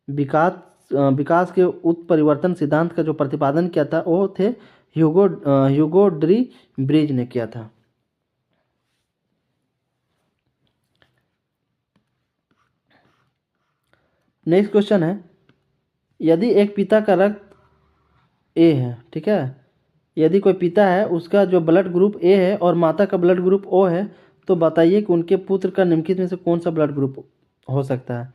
विकास के उत्परिवर्तन सिद्धांत का जो प्रतिपादन किया था वो थे ह्यूगो डी ब्रिज ने किया था। नेक्स्ट क्वेश्चन है, यदि एक पिता का रक्त ए है, ठीक है, यदि कोई पिता है उसका जो ब्लड ग्रुप ए है और माता का ब्लड ग्रुप ओ है, तो बताइए कि उनके पुत्र का निम्नलिखित में से कौन सा ब्लड ग्रुप हो सकता है।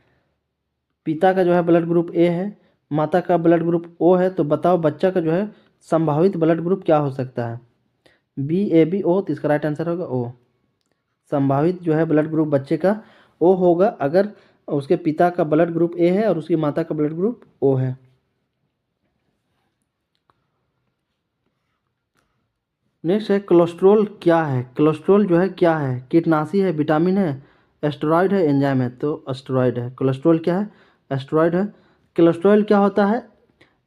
पिता का जो है ब्लड ग्रुप ए है, माता का ब्लड ग्रुप ओ है, तो बताओ बच्चा का जो है संभावित ब्लड ग्रुप क्या हो सकता है। बी, ए, बी, ओ। तो इसका राइट आंसर होगा ओ। संभावित जो है ब्लड ग्रुप बच्चे का ओ होगा अगर उसके पिता का ब्लड ग्रुप ए है और उसकी माता का ब्लड ग्रुप ओ है। नेक्स्ट है कोलेस्ट्रॉल क्या है। कोलेस्ट्रॉल जो है क्या है, कीटनाशी है, विटामिन है, एस्टेरॉयड है, एंजाइम है। तो एस्टेरॉयड है। कोलेस्ट्रॉल क्या है, एस्टेरॉयड है। कोलेस्ट्रॉल क्या होता है,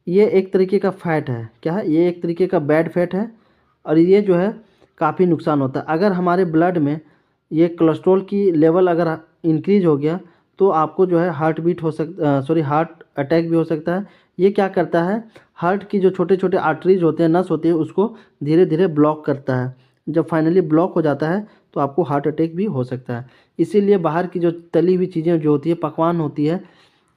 ये एक तरीके का फैट है। क्या है, ये एक तरीके का बैड फैट है और ये जो है काफ़ी नुकसान होता है। अगर हमारे ब्लड में ये कोलेस्ट्रॉल की लेवल अगर इंक्रीज हो गया तो आपको जो है हार्ट बीट हो हार्ट अटैक भी हो सकता है। ये क्या करता है, हार्ट की जो छोटे छोटे आर्टरीज होते हैं, नस होती है, उसको धीरे धीरे ब्लॉक करता है। जब फाइनली ब्लॉक हो जाता है तो आपको हार्ट अटैक भी हो सकता है। इसीलिए बाहर की जो तली हुई चीज़ें जो होती है, पकवान होती है,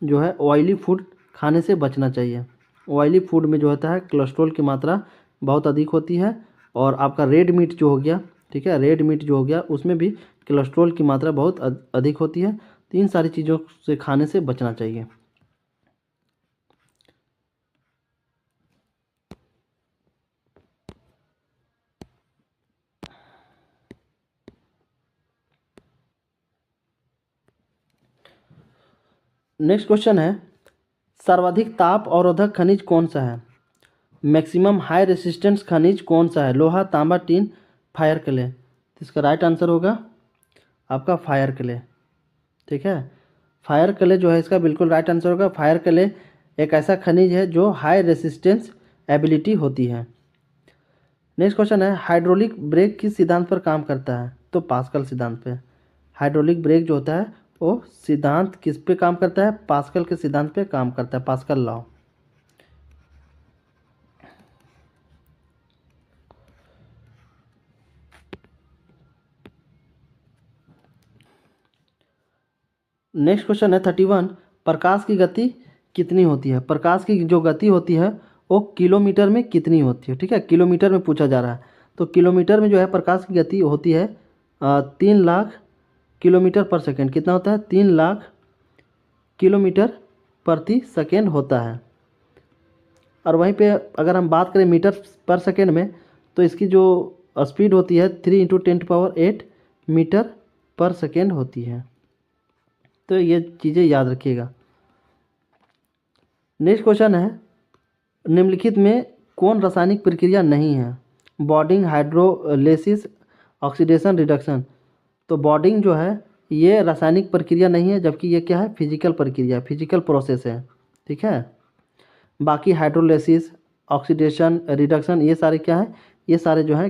जो है ऑयली फूड खाने से बचना चाहिए। ऑयली फूड में जो होता है कोलेस्ट्रॉल की मात्रा बहुत अधिक होती है। और आपका रेड मीट जो हो गया, ठीक है, रेड मीट जो हो गया उसमें भी कोलेस्ट्रॉल की मात्रा बहुत अधिक होती है। तो इन सारी चीज़ों से खाने से बचना चाहिए। नेक्स्ट क्वेश्चन है, सर्वाधिक ताप अवरोधक खनिज कौन सा है। मैक्सिमम हाई रेसिस्टेंस खनिज कौन सा है। लोहा, तांबा, टीन, फायर क्ले। तो इसका राइट आंसर होगा आपका फायर क्ले। ठीक है, फायर क्ले जो है इसका बिल्कुल राइट आंसर होगा। फायर क्ले एक ऐसा खनिज है जो हाई रेसिस्टेंस एबिलिटी होती है। नेक्स्ट क्वेश्चन है, हाइड्रोलिक ब्रेक किस सिद्धांत पर काम करता है। तो पास्कल सिद्धांत पे। हाइड्रोलिक ब्रेक जो होता है वो सिद्धांत किस पे काम करता है, पास्कल के सिद्धांत पे काम करता है, पास्कल लॉ। नेक्स्ट क्वेश्चन है 31, प्रकाश की गति कितनी होती है। प्रकाश की जो गति होती है वो किलोमीटर में कितनी होती है। ठीक है, किलोमीटर में पूछा जा रहा है। तो किलोमीटर में जो है प्रकाश की गति होती है 3,00,000 किलोमीटर पर सेकेंड। कितना होता है, 3,00,000 किलोमीटर प्रति सेकेंड होता है। और वहीं पे अगर हम बात करें मीटर पर सेकेंड में, तो इसकी जो स्पीड होती है 3 × 10⁸ मीटर पर सेकेंड होती है। तो ये चीज़ें याद रखिएगा। नेक्स्ट क्वेश्चन है, निम्नलिखित में कौन रासायनिक प्रक्रिया नहीं है। Bonding, hydrolysis, oxidation, reduction. तो बॉन्डिंग जो है ये रासायनिक प्रक्रिया नहीं है, जबकि ये क्या है, फिजिकल प्रक्रिया, फिजिकल प्रोसेस है। ठीक है, बाकी हाइड्रोलिसिस, ऑक्सीडेशन, रिडक्शन ये सारे क्या है, ये सारे जो है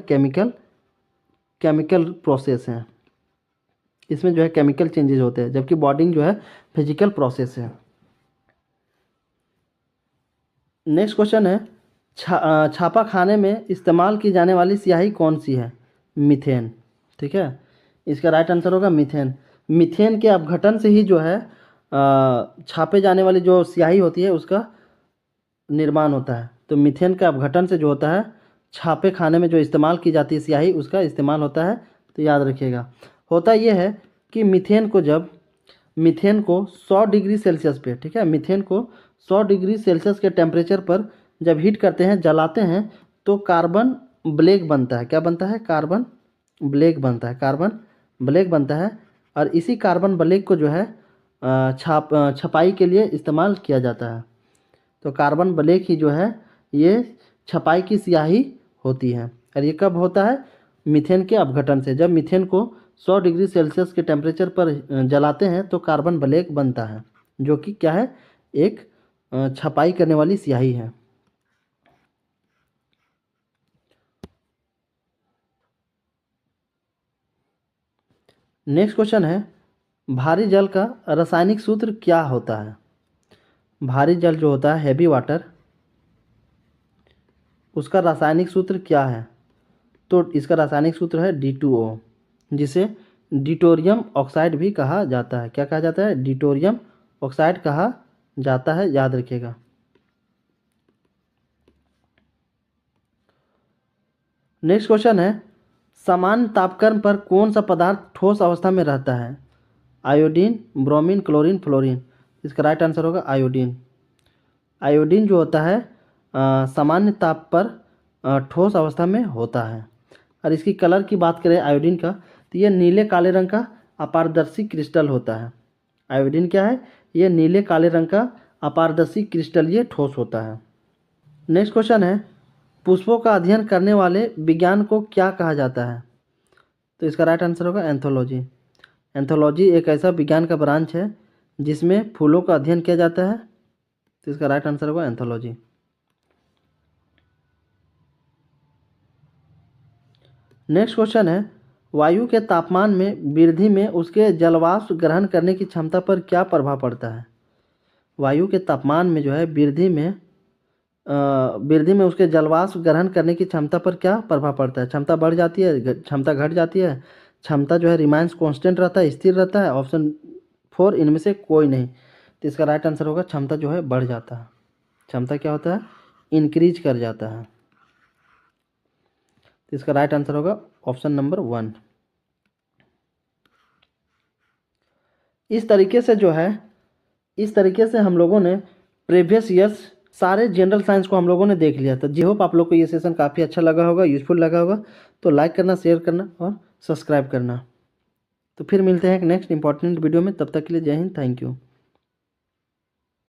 केमिकल प्रोसेस हैं। इसमें जो है केमिकल चेंजेस होते हैं, जबकि बॉन्डिंग जो है फिजिकल प्रोसेस है। नेक्स्ट क्वेश्चन है, छापा खाने में इस्तेमाल की जाने वाली स्याही कौन सी है। मीथेन। ठीक है, इसका राइट आंसर होगा मीथेन। मीथेन के अपघटन से ही जो है छापे जाने वाली जो स्याही होती है उसका निर्माण होता है। तो मीथेन का अपघटन से जो होता है छापे खाने में जो इस्तेमाल की जाती है स्याही, उसका इस्तेमाल होता है। तो याद रखिएगा, होता ये है कि मीथेन को 100 डिग्री सेल्सियस पे, ठीक है, मीथेन को 100 डिग्री सेल्सियस के टेम्परेचर पर जब हीट करते हैं, जलाते हैं, तो कार्बन ब्लैक बनता है। क्या बनता है, कार्बन ब्लैक बनता है, कार्बन ब्लैक बनता है। और इसी कार्बन ब्लैक को जो है छपाई के लिए इस्तेमाल किया जाता है। तो कार्बन ब्लैक ही जो है ये छपाई की स्याही होती है। और ये कब होता है, मीथेन के अपघटन से। जब मीथेन को 100 डिग्री सेल्सियस के टेम्परेचर पर जलाते हैं तो कार्बन ब्लैक बनता है, जो कि क्या है, एक छपाई करने वाली स्याही है। नेक्स्ट क्वेश्चन है, भारी जल का रासायनिक सूत्र क्या होता है। भारी जल जो होता है, हैवी वाटर, उसका रासायनिक सूत्र क्या है। तो इसका रासायनिक सूत्र है D2O, जिसे डिटोरियम ऑक्साइड भी कहा जाता है। क्या कहा जाता है, डिटोरियम ऑक्साइड कहा जाता है, याद रखिएगा। नेक्स्ट क्वेश्चन है, सामान्य तापक्रम पर कौन सा पदार्थ ठोस अवस्था में रहता है। Iodine, bromine, chlorine, fluorine. इसका राइट आंसर होगा आयोडीन। आयोडीन जो होता है सामान्य ताप पर ठोस अवस्था में होता है। और इसकी कलर की बात करें आयोडीन का, तो ये नीले काले रंग का अपारदर्शी क्रिस्टल होता है। आयोडीन क्या है? ये नीले काले रंग का अपारदर्शी क्रिस्टलीय ठोस होता है। नेक्स्ट क्वेश्चन है, पुष्पों का अध्ययन करने वाले विज्ञान को क्या कहा जाता है? तो इसका राइट आंसर होगा एंथोलॉजी। एंथोलॉजी एक ऐसा विज्ञान का ब्रांच है जिसमें फूलों का अध्ययन किया जाता है। तो इसका राइट आंसर होगा एंथोलॉजी। नेक्स्ट क्वेश्चन है, वायु के तापमान में वृद्धि में उसके जलवाष्प ग्रहण करने की क्षमता पर क्या प्रभाव पड़ता है? वायु के तापमान में जो है वृद्धि में उसके जलवाष्प ग्रहण करने की क्षमता पर क्या प्रभाव पड़ता है? क्षमता बढ़ जाती है, क्षमता घट जाती है, क्षमता जो है रिमाइंस कांस्टेंट रहता है, स्थिर रहता है। ऑप्शन 4 इनमें से कोई नहीं। तो इसका राइट आंसर होगा क्षमता जो है बढ़ जाता है। क्षमता क्या होता है? इंक्रीज कर जाता है। तो इसका राइट आंसर होगा ऑप्शन नंबर 1। इस तरीके से हम लोगों ने प्रीवियस ईयर्स सारे जनरल साइंस को हम लोगों ने देख लिया था। जी होप आप लोग को ये सेशन काफ़ी अच्छा लगा होगा, यूजफुल लगा होगा। तो लाइक करना, शेयर करना और सब्सक्राइब करना। तो फिर मिलते हैं एक नेक्स्ट इंपॉर्टेंट वीडियो में। तब तक के लिए जय हिंद, थैंक यू।